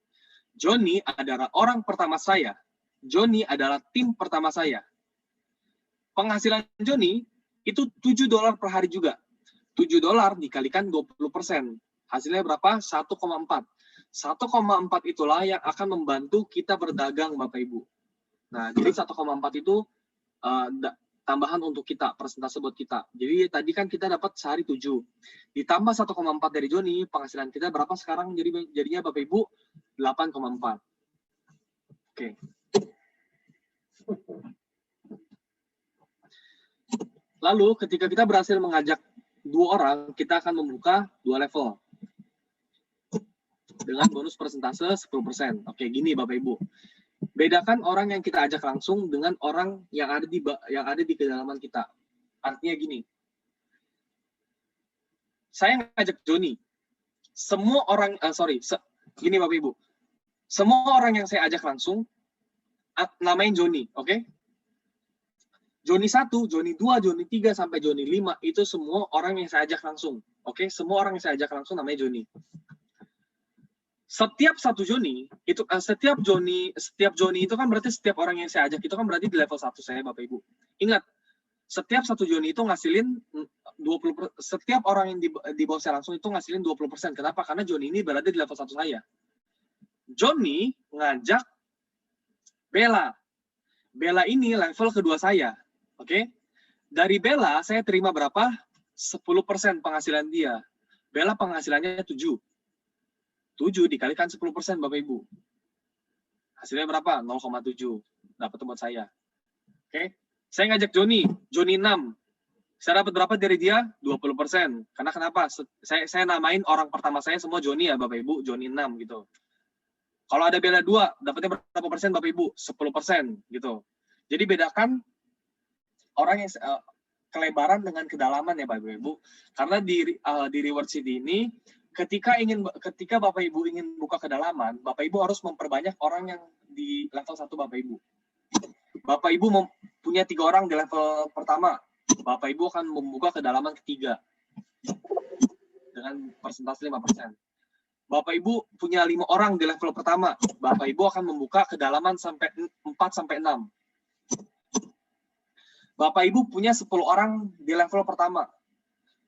Joni adalah orang pertama saya. Joni adalah tim pertama saya. Penghasilan Joni itu $7 per hari juga. $7 dikalikan 20%. Hasilnya berapa? 1,4. 1,4 itulah yang akan membantu kita berdagang, Bapak Ibu. Nah, jadi 1,4 itu tambahan untuk kita, persentase buat kita. Jadi tadi kan kita dapat sehari 7. Ditambah 1,4 dari Joni, penghasilan kita berapa sekarang? Jadinya Bapak Ibu 8,4. Oke. Lalu ketika kita berhasil mengajak 2 orang, kita akan membuka 2 level. Dengan bonus persentase 10%. Oke, gini Bapak Ibu. Bedakan orang yang kita ajak langsung dengan orang yang ada di kedalaman kita. Artinya gini. Saya ngajak Joni. Semua orang gini Bapak Ibu. Semua orang yang saya ajak langsung namain Joni, oke? Joni 1, Joni 2, Joni 3 sampai Joni 5 itu semua orang yang saya ajak langsung. Oke, semua orang yang saya ajak langsung namanya Joni. Setiap Joni itu kan berarti setiap orang yang saya ajak itu kan berarti di level 1 saya Bapak Ibu. Ingat, setiap 1 Joni itu ngasilin 20%, setiap orang yang di bawah saya langsung itu ngasilin 20%. Kenapa? Karena Joni ini berada di level 1 saya. Joni ngajak Bella. Bella ini level kedua saya. Oke? Dari Bella saya terima berapa? 10% penghasilan dia. Bella penghasilannya 7. 7 dikalikan 10% Bapak Ibu. Hasilnya berapa? 0,7. Dapat buat saya. Oke. Saya ngajak Joni 6. Saya dapat berapa dari dia? 20%. Karena kenapa? Saya namain orang pertama saya semua Joni ya Bapak Ibu, Joni 6 gitu. Kalau ada Bella 2, dapatnya berapa persen Bapak Ibu? 10% gitu. Jadi bedakan orang yang kelebaran dengan kedalaman ya Bapak Ibu. Karena di Reward CD ini ketika Bapak Ibu ingin buka kedalaman, Bapak Ibu harus memperbanyak orang yang di level 1 Bapak Ibu. Bapak Ibu punya 3 orang di level pertama, Bapak Ibu akan membuka kedalaman ketiga dengan persentase 5%. Bapak Ibu punya 5 orang di level pertama, Bapak Ibu akan membuka kedalaman sampai 4-6. Bapak Ibu punya 10 orang di level pertama,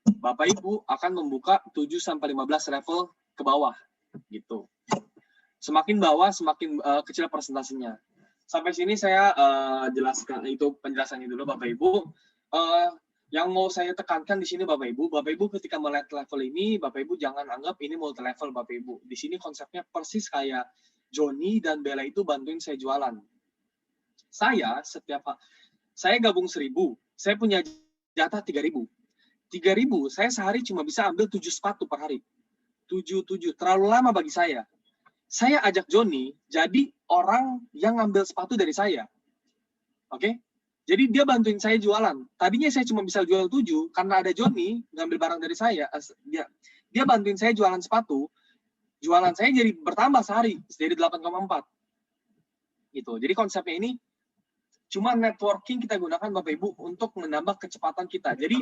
Bapak Ibu akan membuka 7-15 level ke bawah, gitu. Semakin bawah, semakin kecil persentasenya. Sampai sini saya jelaskan, itu penjelasannya dulu Bapak Ibu. Yang mau saya tekankan di sini Bapak Ibu ketika melihat level ini, Bapak Ibu jangan anggap ini multi level Bapak Ibu. Di sini konsepnya persis kayak Joni dan Bella itu bantuin saya jualan. Saya gabung 1.000, saya punya jatah 3.000. 3.000, saya sehari cuma bisa ambil 7 sepatu per hari. 7, terlalu lama bagi saya. Saya ajak Joni jadi orang yang ngambil sepatu dari saya. Oke? Jadi dia bantuin saya jualan. Tadinya saya cuma bisa jual 7 karena ada Joni ngambil barang dari saya. Dia bantuin saya jualan sepatu. Jualan saya jadi bertambah sehari, jadi 8,4. Gitu. Jadi konsepnya ini cuma networking kita gunakan Bapak Ibu untuk menambah kecepatan kita. Jadi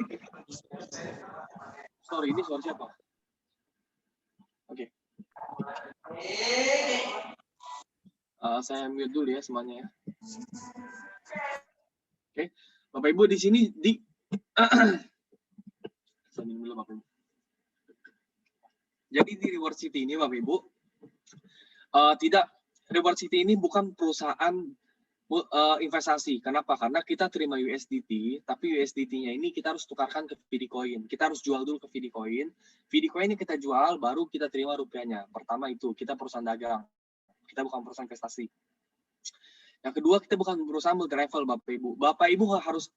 sorry, ini suara siapa? Oke. Saya mute dulu ya semuanya ya. Oke. Bapak Ibu di sini saya minum dulu Bapak Ibu. Jadi di Reward City ini Bapak Ibu tidak, Reward City ini bukan perusahaan investasi. Kenapa? Karena kita terima USDT, tapi USDT-nya ini kita harus tukarkan ke Fidicoin. Kita harus jual dulu ke Fidicoin. Fidicoin ini kita jual, baru kita terima rupiahnya. Pertama itu, kita perusahaan dagang. Kita bukan perusahaan investasi. Yang kedua, kita bukan perusahaan multi-level, Bapak Ibu. Bapak Ibu harus,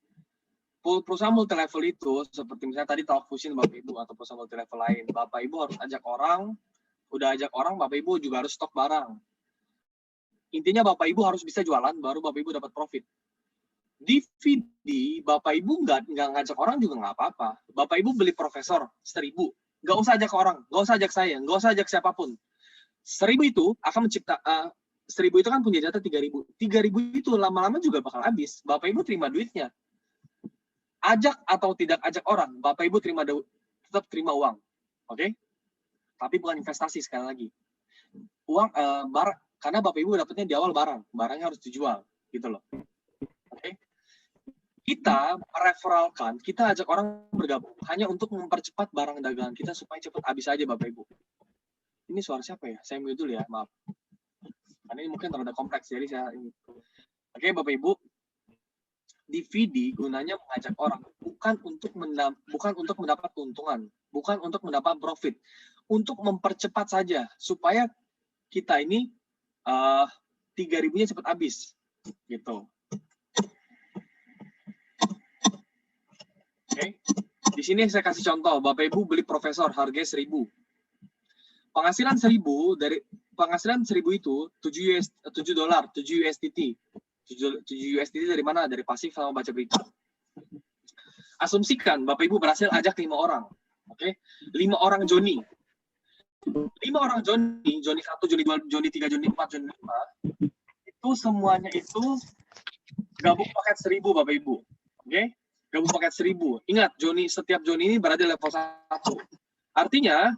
perusahaan multi-level itu, seperti misalnya tadi Talk Fusion Bapak Ibu, atau perusahaan multi-level lain. Bapak Ibu harus ajak orang, udah ajak orang, Bapak Ibu juga harus stok barang. Intinya Bapak Ibu harus bisa jualan, baru Bapak Ibu dapat profit. Di VD, Bapak Ibu nggak ngajak orang juga nggak apa-apa. Bapak Ibu beli profesor 1.000, nggak usah ajak orang, nggak usah ajak saya, nggak usah ajak siapapun. 1.000 itu akan mencipta 1.000 itu kan punya jatah 3.000. 3.000 itu lama-lama juga bakal habis. Bapak Ibu terima duitnya. Ajak atau tidak ajak orang, Bapak Ibu tetap terima uang. Oke? Tapi bukan investasi sekali lagi. Uang karena Bapak Ibu dapatnya di awal barangnya harus dijual, gitu loh. Oke? Kita mereferalkan, kita ajak orang bergabung hanya untuk mempercepat barang dagangan kita supaya cepat habis aja Bapak Ibu. Ini suara siapa ya? Saya mute dulu ya, maaf. Karena ini mungkin terlalu kompleks, jadi saya ini. Oke, Bapak Ibu, di VD gunanya mengajak orang bukan untuk mendapat keuntungan, bukan untuk mendapat profit, untuk mempercepat saja supaya kita ini 3.000-nya cepat habis, gitu. Oke, di sini saya kasih contoh, Bapak Ibu beli profesor harganya 1.000. Penghasilan 1.000 itu 7 dolar, 7 USDT. 7 USDT dari mana? Dari pasif sama baca berita. Asumsikan Bapak Ibu berhasil ajak 5 orang. Oke? 5 orang Joni. 5 orang Joni 1, Joni 2, Joni 3, Joni 4, Joni 5. Itu semuanya itu gabung paket 1.000 Bapak Ibu. Oke? Gabung paket 1.000. Ingat, setiap Joni ini berada di level 1. Artinya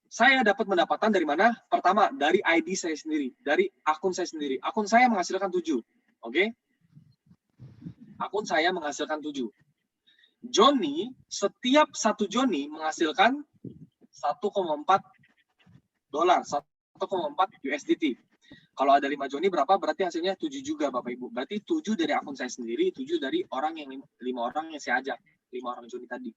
saya dapat pendapatan dari mana? Pertama, dari ID saya sendiri, dari akun saya sendiri. Akun saya menghasilkan 7. Oke? Akun saya menghasilkan 7. Joni, setiap satu Joni menghasilkan 1,4 dolar, 1,4 USDT. Kalau ada 5 Joni berapa? Berarti hasilnya 7 juga Bapak Ibu. Berarti 7 dari akun saya sendiri, 7 dari 5 orang yang saya ajak, 5 orang Joni tadi.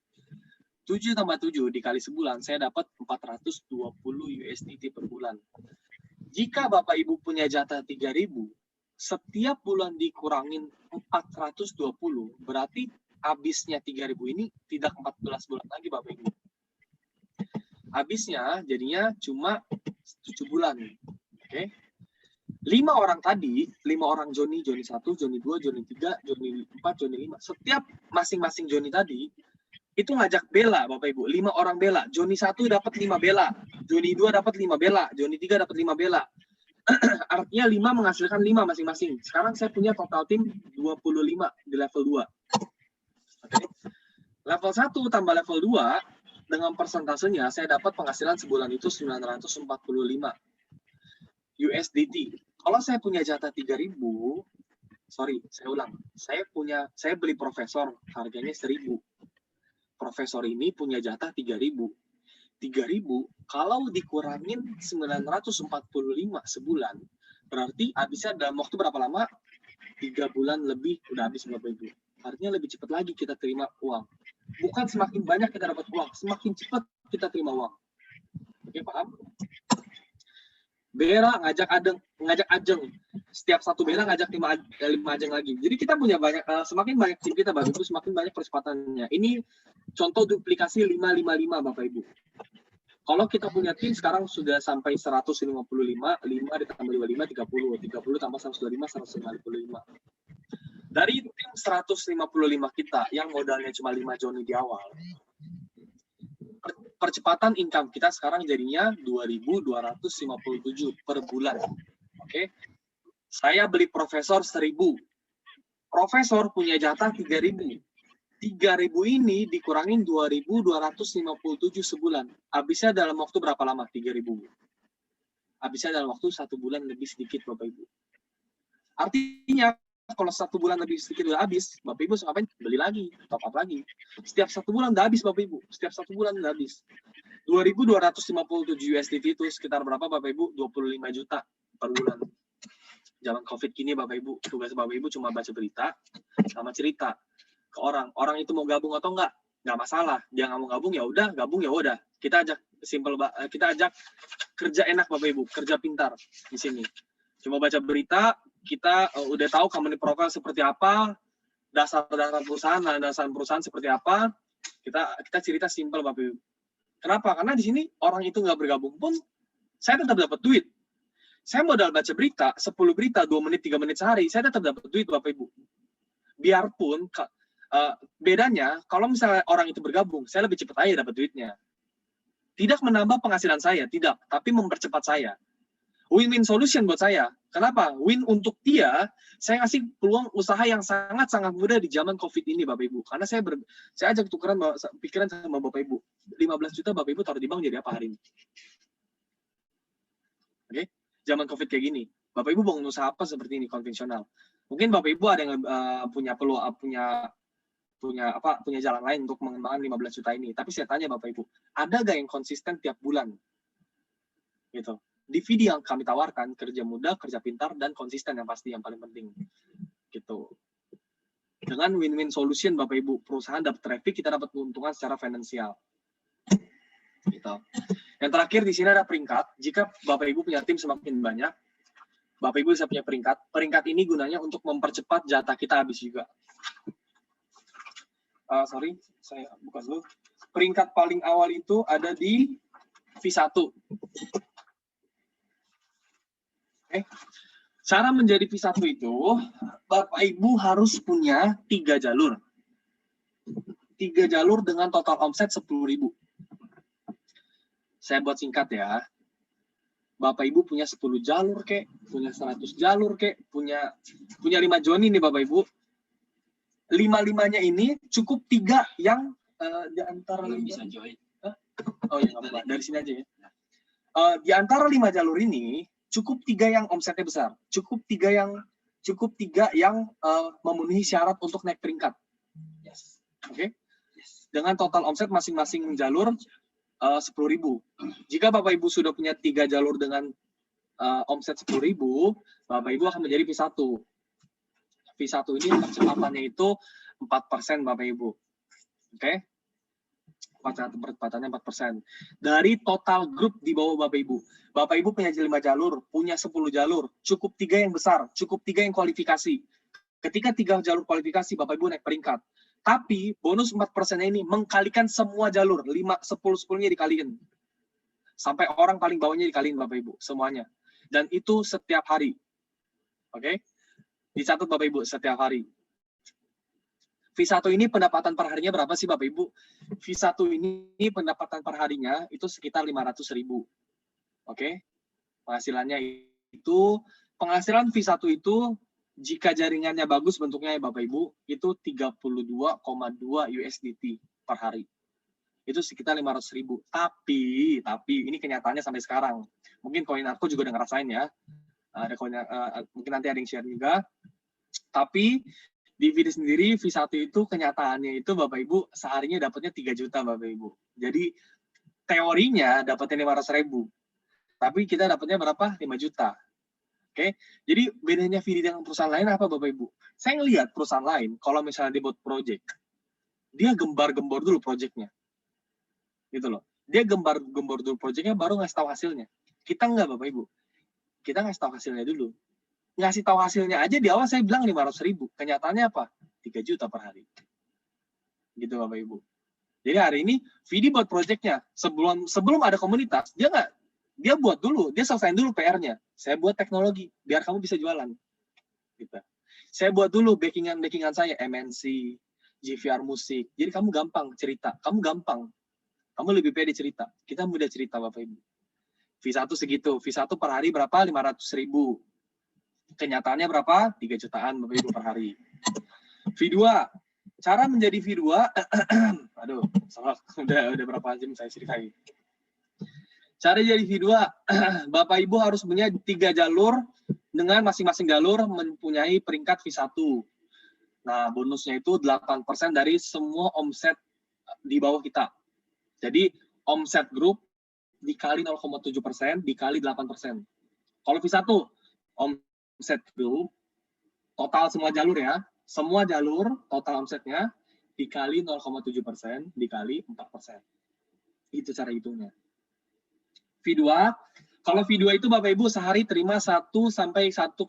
7 tambah 7 dikali sebulan, saya dapat 420 USDT per bulan. Jika Bapak Ibu punya jatah 3.000, setiap bulan dikurangin 420, berarti habisnya 3.000 ini tidak 14 bulan lagi Bapak Ibu. Habisnya jadinya cuma 7 bulan. Oke? 5 orang tadi, 5 orang Joni 1, Joni 2, Joni 3, Joni 4, Joni 5. Setiap masing-masing Joni tadi, itu ngajak bela Bapak Ibu, 5 orang bela. Joni 1 dapat 5 bela, Joni 2 dapat 5 bela, Joni 3 dapat 5 bela. Artinya 5 menghasilkan 5 masing-masing. Sekarang saya punya total tim 25 di level 2. Okay. Level 1 tambah level 2 dengan persentasenya saya dapat penghasilan sebulan itu 945 USDT. Kalau saya punya jatah 3.000, sorry, saya ulang. Saya beli profesor harganya 1.000. Profesor ini punya jatah 3.000. 3.000 kalau dikurangin 945 sebulan, berarti habisnya dalam waktu berapa lama? 3 bulan lebih udah habis Bapak Ibu. Artinya lebih cepat lagi kita terima uang. Bukan semakin banyak kita dapat uang, semakin cepat kita terima uang. Oke, paham? Bera ngajak ajeng. Setiap satu bela ngajak 5 ajeng lagi. Jadi kita punya banyak, semakin banyak tim kita Bapak Ibu, semakin banyak percepatannya. Ini contoh duplikasi 555 Bapak Ibu. Kalau kita punya tim sekarang sudah sampai 155, 5 ditambah 25, 30. 30 tambah 125, 155. Dari tim 155 kita yang modalnya cuma 5 Joni di awal, percepatan income kita sekarang jadinya 2.257 per bulan. Oke. Saya beli profesor 1.000. Profesor punya jatah 3.000. 3.000 ini dikurangin 2.257 sebulan. Habisnya dalam waktu berapa lama? 3.000. Habisnya dalam waktu 1 bulan lebih sedikit, Bapak Ibu. Artinya, kalau 1 bulan lebih sedikit udah habis, Bapak Ibu ngapain? Beli lagi, top up lagi. Setiap 1 bulan udah habis, Bapak Ibu. Setiap 1 bulan udah habis. 2.257 USDT itu sekitar berapa, Bapak Ibu? 25 juta per bulan. Zaman COVID gini, Bapak Ibu, tugas Bapak Ibu cuma baca berita sama cerita ke orang. Orang itu mau gabung atau enggak masalah. Dia nggak mau gabung, ya udah, gabung ya udah. Kita ajak kerja enak, Bapak Ibu, kerja pintar di sini. Cuma baca berita, kita udah tahu company profile seperti apa, dasar-dasar perusahaan seperti apa. Kita cerita simpel, Bapak Ibu. Kenapa? Karena di sini orang itu nggak bergabung pun, saya tetap dapat duit. Saya modal baca berita, 10 berita, 2 menit, 3 menit sehari, saya tetap dapat duit, Bapak Ibu. Biarpun bedanya, kalau misalnya orang itu bergabung, saya lebih cepat aja dapat duitnya. Tidak menambah penghasilan saya, tidak, tapi mempercepat saya. Win-win solution buat saya. Kenapa? Win untuk dia, saya ngasih peluang usaha yang sangat-sangat mudah di zaman COVID ini, Bapak Ibu. Karena saya ajak tukeran pikiran sama Bapak Ibu. 15 juta Bapak Ibu taruh di bank jadi apa hari ini? Oke? Zaman COVID kayak gini. Bapak Ibu bangun usaha apa seperti ini, konvensional. Mungkin Bapak Ibu ada yang punya jalan lain untuk mengembangkan 15 juta ini. Tapi saya tanya Bapak Ibu, ada gak yang konsisten tiap bulan? Gitu. DVD yang kami tawarkan, kerja mudah, kerja pintar, dan konsisten yang pasti, yang paling penting. Gitu. Dengan win-win solution, Bapak Ibu, perusahaan dapat traffic, kita dapat keuntungan secara finansial. Gitu. Yang terakhir di sini ada peringkat. Jika Bapak Ibu punya tim semakin banyak, Bapak Ibu bisa punya peringkat. Peringkat ini gunanya untuk mempercepat jatah kita habis juga. Sorry, saya buka dulu. Peringkat paling awal itu ada di V1. Oke. Cara menjadi V1 itu, Bapak Ibu harus punya 3 jalur. 3 jalur dengan total omset 10.000. Saya buat singkat ya. Bapak Ibu punya 10 jalur kek, punya 100 jalur kek, punya 5 Joni nih Bapak Ibu. 5-5-nya ini cukup 3 yang di antara bisa join. Oh iya, nggak apa-apa. Dari sini aja ya. Di antara 5 jalur ini cukup 3 yang omsetnya besar, cukup 3 yang memenuhi syarat untuk naik peringkat. Yes. Oke. Okay? Yes. Dengan total omset masing-masing jalur 10.000. Jika Bapak Ibu sudah punya 3 jalur dengan omset 10.000, Bapak Ibu akan menjadi V1. V1 ini percepatannya itu 4%, Bapak Ibu. Oke? Okay? Percepatannya 4%. Dari total grup di bawah Bapak Ibu. Bapak Ibu punya 5 jalur, punya 10 jalur, cukup 3 yang besar, cukup 3 yang kualifikasi. Ketika 3 jalur kualifikasi, Bapak Ibu naik peringkat. Tapi bonus 4% ini mengkalikan semua jalur, 10-10-nya dikaliin. Sampai orang paling bawahnya dikaliin Bapak Ibu, semuanya. Dan itu setiap hari. Oke? Okay? Dicatat Bapak Ibu setiap hari. V1 ini pendapatan per harinya berapa sih Bapak Ibu? V1 ini pendapatan per harinya itu sekitar 500.000. Oke? Penghasilannya itu, penghasilan V1 itu jika jaringannya bagus bentuknya ya Bapak Ibu, itu 32,2 USDT per hari. Itu sekitar 500.000. Tapi ini kenyataannya sampai sekarang. Mungkin koin aku juga udah ngerasain ya. Ada koin, mungkin nanti ada yang share juga. Tapi di video sendiri V1 itu kenyataannya itu Bapak Ibu seharinya dapatnya 3 juta Bapak Ibu. Jadi teorinya dapatnya 500.000. Tapi kita dapatnya berapa? 5 juta. Oke. Jadi bedanya VD dengan perusahaan lain apa Bapak Ibu? Saya ngelihat perusahaan lain kalau misalnya dia buat project, dia gembar-gembor dulu projectnya. Gitu loh. Dia gembar-gembor dulu projectnya baru ngasih tahu hasilnya. Kita enggak Bapak Ibu. Kita ngasih tahu hasilnya dulu. Ngasih tahu hasilnya aja di awal saya bilang 500.000. Kenyataannya apa? 3 juta per hari. Gitu Bapak Ibu. Jadi hari ini Vidi buat projectnya. Sebelum ada komunitas, dia buat dulu, dia selesaiin dulu PR-nya. Saya buat teknologi biar kamu bisa jualan. Gitu. Saya buat dulu backingan saya MNC, GVR musik. Jadi kamu gampang cerita, kamu lebih pede cerita. Kita mudah cerita Bapak Ibu. V1 segitu, V1 per hari berapa? 500.000. Kenyataannya berapa? 3 jutaan Bapak Ibu per hari. V2, cara menjadi V2, aduh, salah, udah berapa jam saya ceritain. Cara jadi V2, Bapak Ibu harus punya 3 jalur, dengan masing-masing jalur mempunyai peringkat V1. Nah, bonusnya itu 8% dari semua omset di bawah kita. Jadi, omset grup dikali 0,7%, dikali 8%. Kalau V1, omset grup, total semua jalur ya, semua jalur total omsetnya dikali 0,7% dikali 4%. Itu cara hitungnya. V2, kalau V2 itu Bapak Ibu sehari terima 1 sampai 1,5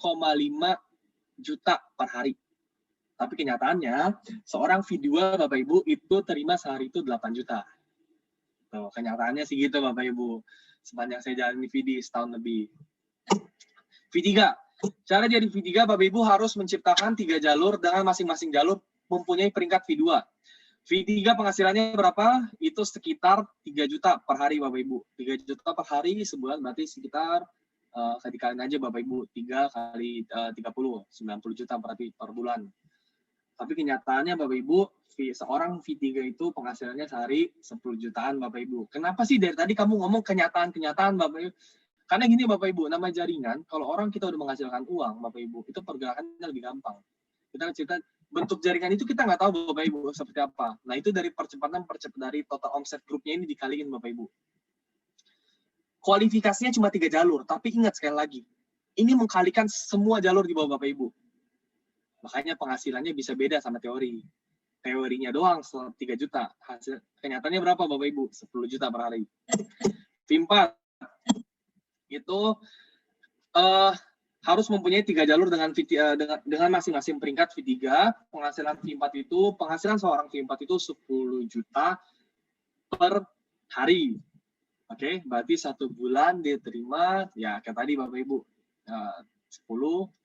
juta per hari. Tapi kenyataannya seorang V2 Bapak Ibu itu terima sehari itu 8 juta. Tuh, kenyataannya sih gitu Bapak Ibu. Sepanjang saya jalani VD setahun lebih. V3, cara jadi V3 Bapak Ibu harus menciptakan 3 jalur dengan masing-masing jalur mempunyai peringkat V2. V3 penghasilannya berapa? Itu sekitar 3 juta per hari Bapak Ibu. 3 juta per hari sebulan berarti sekitar dikaliin aja Bapak Ibu 3 kali 30, 90 juta berarti per bulan. Tapi kenyataannya Bapak Ibu, seorang V3 itu penghasilannya sehari 10 jutaan Bapak Ibu. Kenapa sih dari tadi kamu ngomong kenyataan Bapak Ibu? Karena gini Bapak Ibu, nama jaringan, kalau orang kita udah menghasilkan uang Bapak Ibu, itu pergerakannya lebih gampang. Kita cerita bentuk jaringan itu kita nggak tahu Bapak Ibu seperti apa. Nah itu dari percepatan dari total omset grupnya ini dikaliin Bapak Ibu. Kualifikasinya cuma 3 jalur, tapi ingat sekali lagi, ini mengkalikan semua jalur di bawah Bapak Ibu. Makanya penghasilannya bisa beda sama teori. Teorinya doang 3 juta. Kenyataannya berapa Bapak Ibu? 10 juta per hari. V4 itu harus mempunyai 3 jalur dengan masing-masing peringkat V3. Penghasilan V4 itu, penghasilan seorang V4 itu 10 juta per hari. Oke, berarti 1 bulan dia terima, ya kayak tadi Bapak Ibu, 10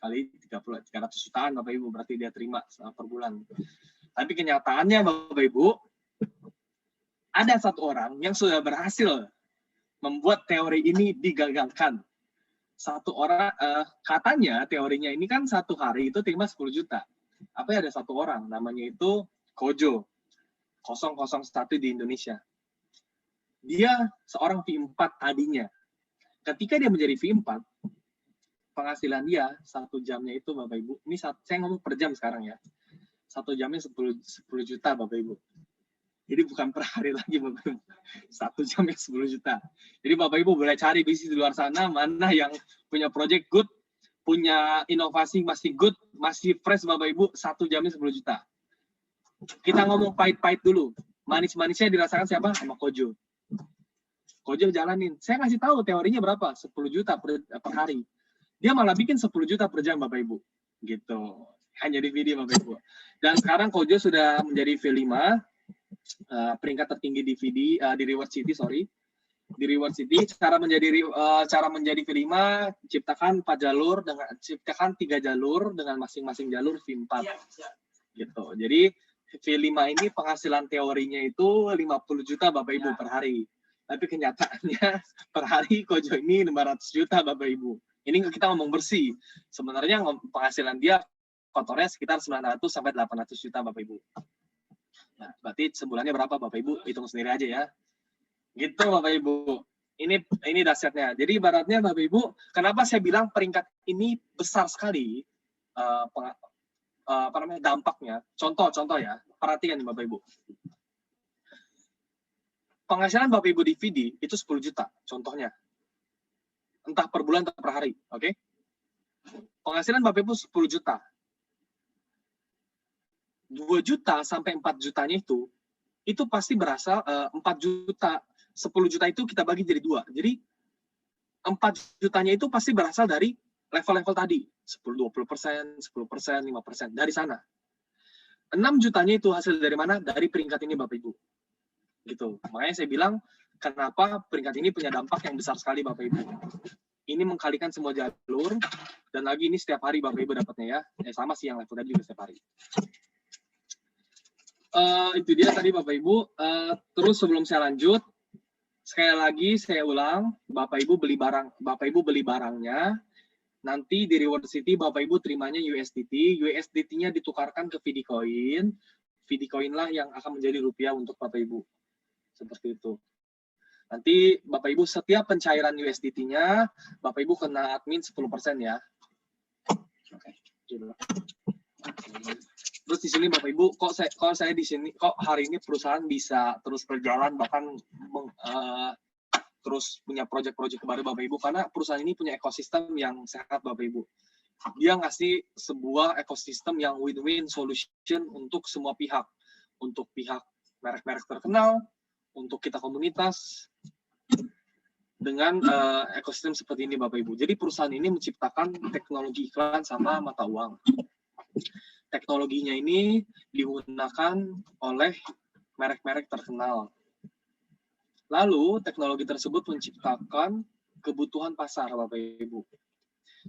kali 300 jutaan Bapak Ibu, berarti dia terima per bulan. Tapi kenyataannya Bapak Ibu, ada 1 orang yang sudah berhasil membuat teori ini digagalkan. 1 orang, katanya teorinya ini kan 1 hari itu terima 10 juta. Apa ya, ada 1 orang, namanya itu Kojo, 001 di Indonesia. Dia seorang V4 tadinya. Ketika dia menjadi V4, penghasilan dia 1 jamnya itu Bapak Ibu, ini saya ngomong per jam sekarang ya, 1 jamnya 10 juta Bapak Ibu. Jadi bukan per hari lagi Bapak Ibu, 1 jamnya 10 juta. Jadi Bapak Ibu boleh cari bisnis di luar sana, mana yang punya project good, punya inovasi masih good, masih fresh Bapak Ibu, 1 jamnya 10 juta. Kita ngomong pahit-pahit dulu, manis-manisnya dirasakan siapa? Sama Kojo. Kojo jalanin, saya ngasih tahu teorinya berapa, 10 juta per hari. Dia malah bikin 10 juta per jam Bapak Ibu. Gitu. Hanya di video Bapak Ibu. Dan sekarang Kojo sudah menjadi V5, peringkat tertinggi di di Reward City, sorry. Di Reward City, cara menjadi V5, ciptakan 4 jalur, ciptakan 3 jalur dengan masing-masing jalur V4. Gitu. Jadi V5 ini penghasilan teorinya itu 50 juta Bapak Ibu per hari. Tapi kenyataannya per hari Kojo ini 500 juta Bapak Ibu. Ini kita ngomong bersih. Sebenarnya penghasilan dia kotornya sekitar 900 sampai 800 juta Bapak Ibu. Nah, berarti sebulannya berapa Bapak Ibu? Hitung sendiri aja ya. Gitu Bapak Ibu. Ini dahsyatnya. Jadi ibaratnya Bapak Ibu, kenapa saya bilang peringkat ini besar sekali dampaknya. Contoh ya. Perhatikan Bapak Ibu. Penghasilan Bapak Ibu di VD itu 10 juta, contohnya. Entah per bulan atau per hari, oke? Penghasilan Bapak Ibu 10 juta. 2 juta sampai 4 jutanya itu pasti berasal 4 juta, 10 juta itu kita bagi jadi 2. Jadi 4 jutanya itu pasti berasal dari level-level tadi, 10-20%, 10%, 5%, dari sana. 6 jutanya itu hasil dari mana? Dari peringkat ini Bapak Ibu. Gitu. Makanya saya bilang, kenapa peringkat ini punya dampak yang besar sekali Bapak Ibu. Ini mengkalikan semua jalur, dan lagi ini setiap hari Bapak Ibu dapatnya ya. Sama sih yang level tadi juga setiap hari. Itu dia tadi Bapak Ibu. Terus sebelum saya lanjut, sekali lagi saya ulang, Bapak Ibu beli barangnya, nanti di Reward City Bapak Ibu terimanya USDT, USDT-nya ditukarkan ke Fidicoin, Fidicoin lah yang akan menjadi rupiah untuk Bapak Ibu. Seperti itu. Nanti Bapak Ibu setiap pencairan USDT-nya, Bapak Ibu kena admin 10% ya. Oke. Terus di sini Bapak Ibu, kok saya di sini, kok hari ini perusahaan bisa terus berjalan, bahkan terus punya proyek-proyek baru Bapak Ibu, karena perusahaan ini punya ekosistem yang sehat Bapak Ibu. Dia ngasih sebuah ekosistem yang win-win solution untuk semua pihak. Untuk pihak merek-merek terkenal, untuk kita komunitas, dengan ekosistem seperti ini Bapak Ibu. Jadi perusahaan ini menciptakan teknologi iklan sama mata uang. Teknologinya ini digunakan oleh merek-merek terkenal. Lalu teknologi tersebut menciptakan kebutuhan pasar Bapak Ibu.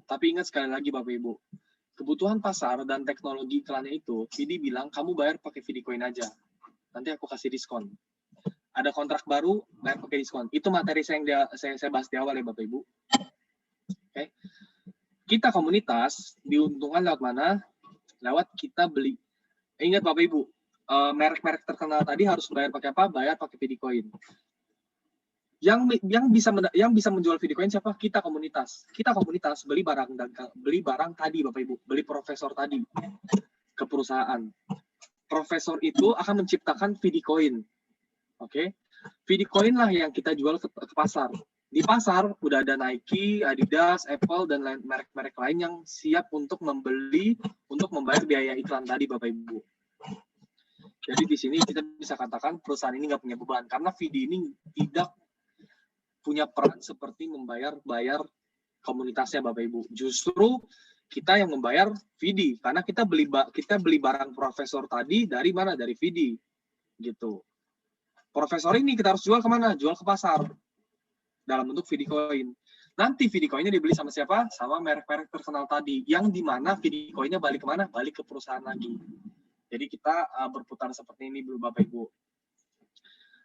Tapi ingat sekali lagi Bapak Ibu, kebutuhan pasar dan teknologi iklannya itu, Vidi bilang kamu bayar pakai Fidicoin aja. Nanti aku kasih diskon. Ada kontrak baru, bayar pakai diskon. Itu materi saya bahas di awal ya Bapak Ibu. Oke. Kita komunitas diuntungkan lewat mana? Lewat kita beli. Ingat Bapak Ibu, merek-merek terkenal tadi harus bayar pakai apa? Bayar pakai Fidicoin. Yang bisa menjual Fidicoin siapa? Kita komunitas. Kita komunitas beli barang tadi Bapak Ibu, beli profesor tadi ke perusahaan. Profesor itu akan menciptakan Fidicoin. Oke, Fidicoin lah yang kita jual ke pasar. Di pasar udah ada Nike, Adidas, Apple, dan merek-merek lain yang siap untuk membayar biaya iklan tadi, Bapak Ibu. Jadi di sini kita bisa katakan perusahaan ini nggak punya beban, karena Fidi ini tidak punya peran seperti membayar komunitasnya, Bapak Ibu. Justru kita yang membayar Fidi, karena kita beli barang profesor tadi dari mana? Dari Fidi, gitu. Profesor ini kita harus jual kemana? Jual ke pasar dalam bentuk Fidicoin. Nanti Fidicoinnya dibeli sama siapa? Sama merek-merek terkenal tadi, yang dimana Fidicoinnya balik kemana? Balik ke perusahaan lagi. Jadi kita berputar seperti ini dulu Bapak Ibu.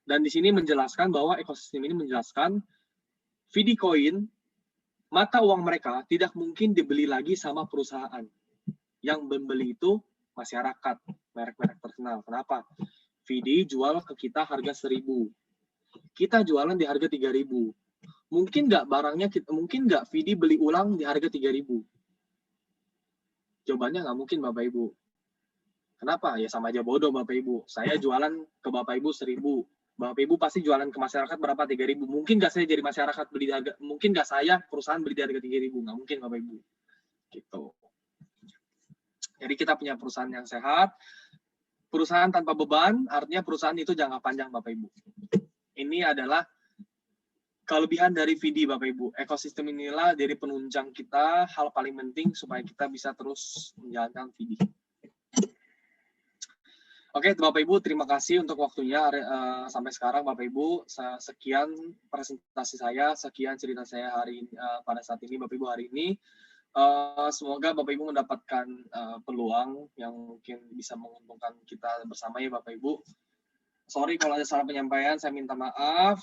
Dan di sini menjelaskan bahwa ekosistem ini menjelaskan Fidicoin, mata uang mereka tidak mungkin dibeli lagi sama perusahaan. Yang membeli itu masyarakat, merek-merek terkenal. Kenapa? Fidi jual ke kita harga 1.000. Kita jualan di harga 3.000. Mungkin nggak Fidi beli ulang di harga 3.000? Jawabannya nggak mungkin Bapak Ibu. Kenapa? Ya sama aja bodoh Bapak Ibu. Saya jualan ke Bapak Ibu 1.000. Bapak Ibu pasti jualan ke masyarakat berapa? 3.000. Mungkin nggak saya jadi masyarakat beli di harga, mungkin nggak saya perusahaan beli di harga 3.000. Nggak mungkin Bapak Ibu. Gitu. Jadi kita punya perusahaan yang sehat. Perusahaan tanpa beban, artinya perusahaan itu jangka panjang Bapak Ibu. Ini adalah kelebihan dari Fidi Bapak Ibu. Ekosistem inilah dari penunjang kita, hal paling penting supaya kita bisa terus menjalankan Fidi. Oke, Bapak Ibu, terima kasih untuk waktunya sampai sekarang Bapak Ibu. Sekian presentasi saya, sekian cerita saya hari ini, pada saat ini Bapak Ibu hari ini. Semoga Bapak Ibu mendapatkan peluang yang mungkin bisa menguntungkan kita bersama ya Bapak Ibu. Sorry kalau ada salah penyampaian, saya minta maaf.